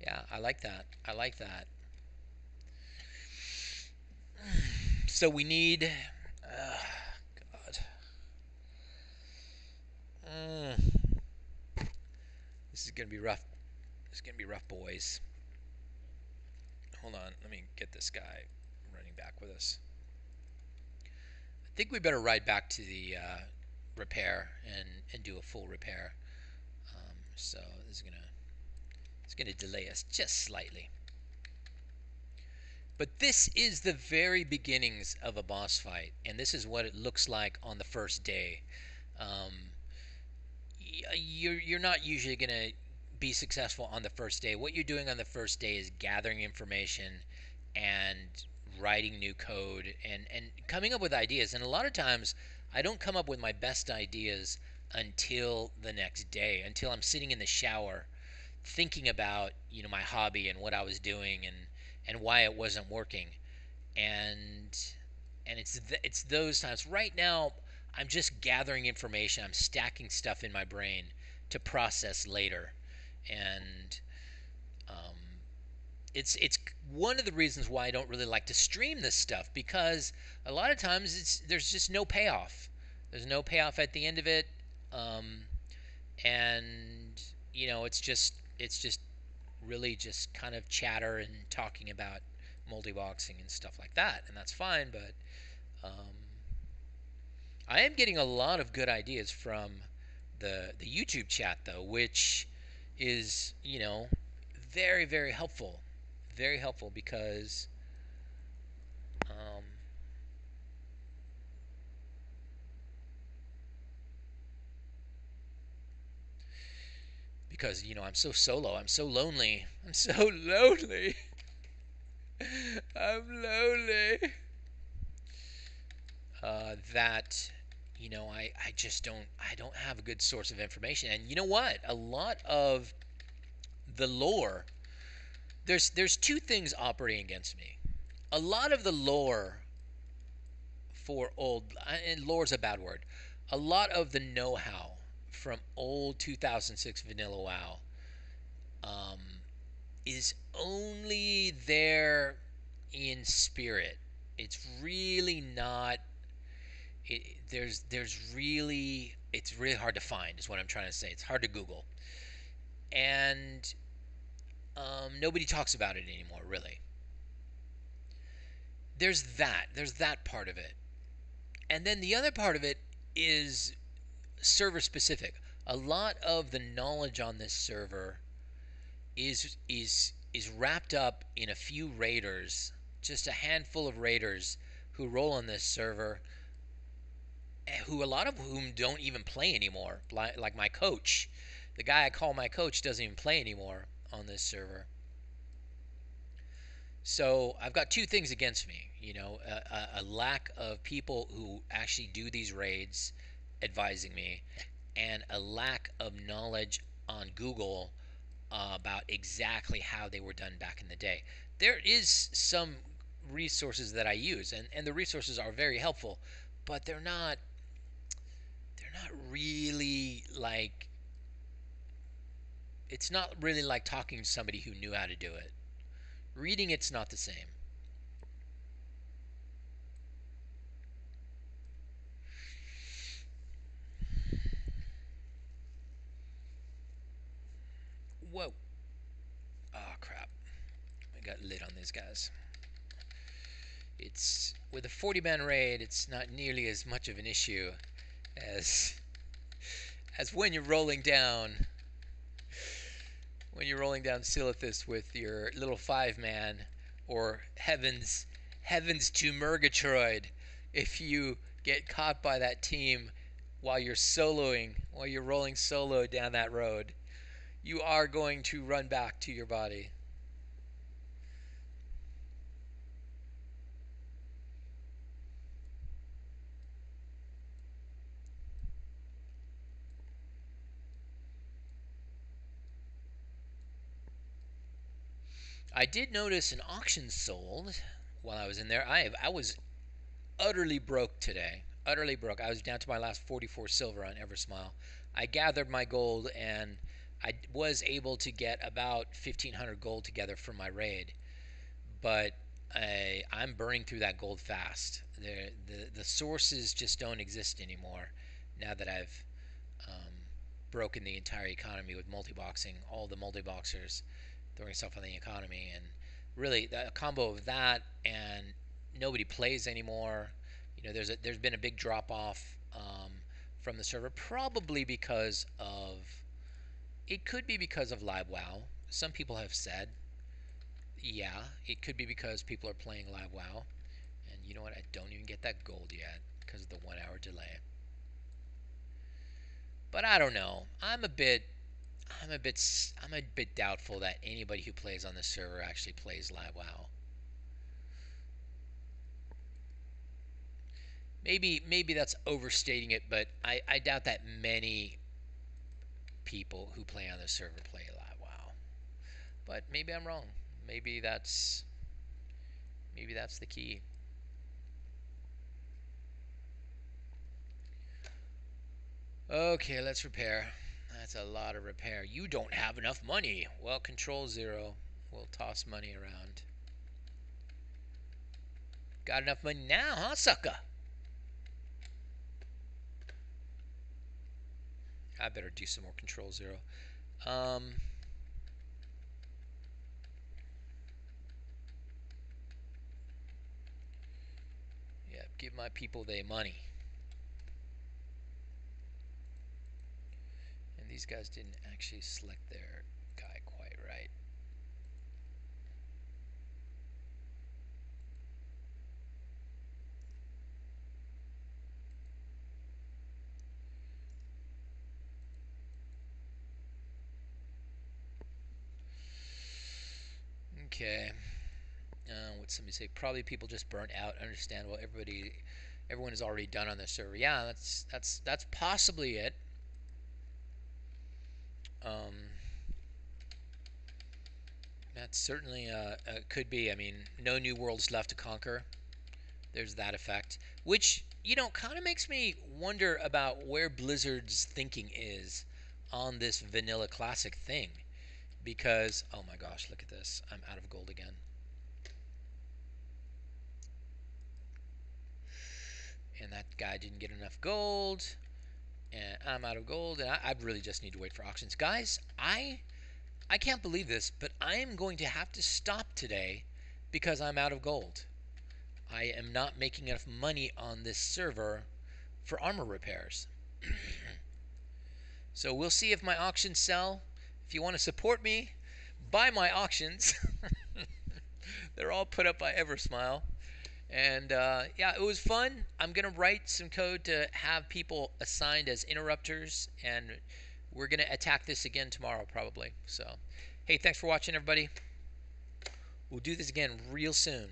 Yeah, I like that. I like that. So we need. God. This is gonna be rough. This is gonna be rough, boys. Hold on, let me get this guy running back with us. I think we better ride back to the repair and do a full repair. So this is gonna it's gonna delay us just slightly. But this is the very beginnings of a boss fight, and this is what it looks like on the first day. Um, you're not usually gonna be successful on the first day. What you're doing on the first day is gathering information and writing new code and coming up with ideas. And a lot of times, I don't come up with my best ideas until the next day, until I'm sitting in the shower thinking about my hobby and what I was doing and why it wasn't working. And it's those times. Right now, I'm just gathering information. I'm stacking stuff in my brain to process later, and um, it's one of the reasons why I don't really like to stream this stuff, because a lot of times there's just no payoff. There's no payoff at the end of it, um, and it's just really just kind of chatter and talking about multi-boxing and stuff like that, and that's fine. But um, I am getting a lot of good ideas from the YouTube chat, though, which is very, very helpful, very helpful, um, because I'm so solo, I'm so lonely, I'm so lonely, I'm lonely, that I just don't have a good source of information. And you know what? A lot of the lore, there's two things operating against me. A lot of the lore for old, and lore's a bad word. A lot of the know-how from old 2006 Vanilla WoW um, is only there in spirit. It's really not. There's really it's really hard to find, is what I'm trying to say. It's hard to Google, and nobody talks about it anymore. Really, there's that part of it, and then the other part of it is server specific. A lot of the knowledge on this server is wrapped up in a few raiders, just a handful of raiders who roll on this server, who a lot of whom don't even play anymore. Like my coach, the guy I call my coach doesn't even play anymore on this server. So I've got two things against me. A lack of people who actually do these raids advising me, and a lack of knowledge on Google about exactly how they were done back in the day. There is some resources that I use, and the resources are very helpful, but they're not really like it's not really like talking to somebody who knew how to do it. Reading it's not the same. Whoa. Oh crap. I got lit on these guys. It's with a 40-man raid, it's not nearly as much of an issue as when you're rolling down Silithus with your little 5-man, or heavens to Murgatroyd. If you get caught by that team while you're rolling solo down that road, you are going to run back to your body. I did notice an auction sold while I was in there. I was utterly broke today. Utterly broke. I was down to my last 44 silver on Eversmile. I gathered my gold, and I was able to get about 1,500 gold together for my raid. But I'm burning through that gold fast. The sources just don't exist anymore now that I've um, broken the entire economy with multi-boxing, all the multi-boxers throwing stuff on the economy. And really a combo of that and nobody plays anymore. There's been a big drop off from the server, probably because of it could be because of live WoW. Some people have said, yeah, it could be because people are playing live WoW. And you know what? I don't even get that gold yet because of the 1 hour delay. But I don't know. I'm a bit doubtful that anybody who plays on the server actually plays live WoW. Maybe that's overstating it, but I doubt that many people who play on the server play live WoW. But maybe I'm wrong. Maybe that's maybe that's the key. Okay, let's repair. That's a lot of repair. You don't have enough money. Well, control 0. We'll toss money around. Got enough money now, huh, sucker? I better do some more control 0. Yeah, give my people their money. And these guys didn't actually select their guy quite right. Okay. What'd somebody say? Probably people just burnt out. Understandable. Everyone is already done on the server. Yeah, that's possibly it. Um, that certainly could be. I mean, no new worlds left to conquer. There's that effect, which kind of makes me wonder about where Blizzard's thinking is on this vanilla classic thing. Because oh my gosh, look at this! I'm out of gold again. And that guy didn't get enough gold, and I'm out of gold, and I really just need to wait for auctions. Guys, I can't believe this, but I am going to have to stop today because I'm out of gold. I am not making enough money on this server for armor repairs. So we'll see if my auctions sell. If you want to support me, buy my auctions. They're all put up by Eversmile. And yeah, it was fun. I'm going to write some code to have people assigned as interrupters, and we're going to attack this again tomorrow probably. So, hey, thanks for watching, everybody. We'll do this again real soon.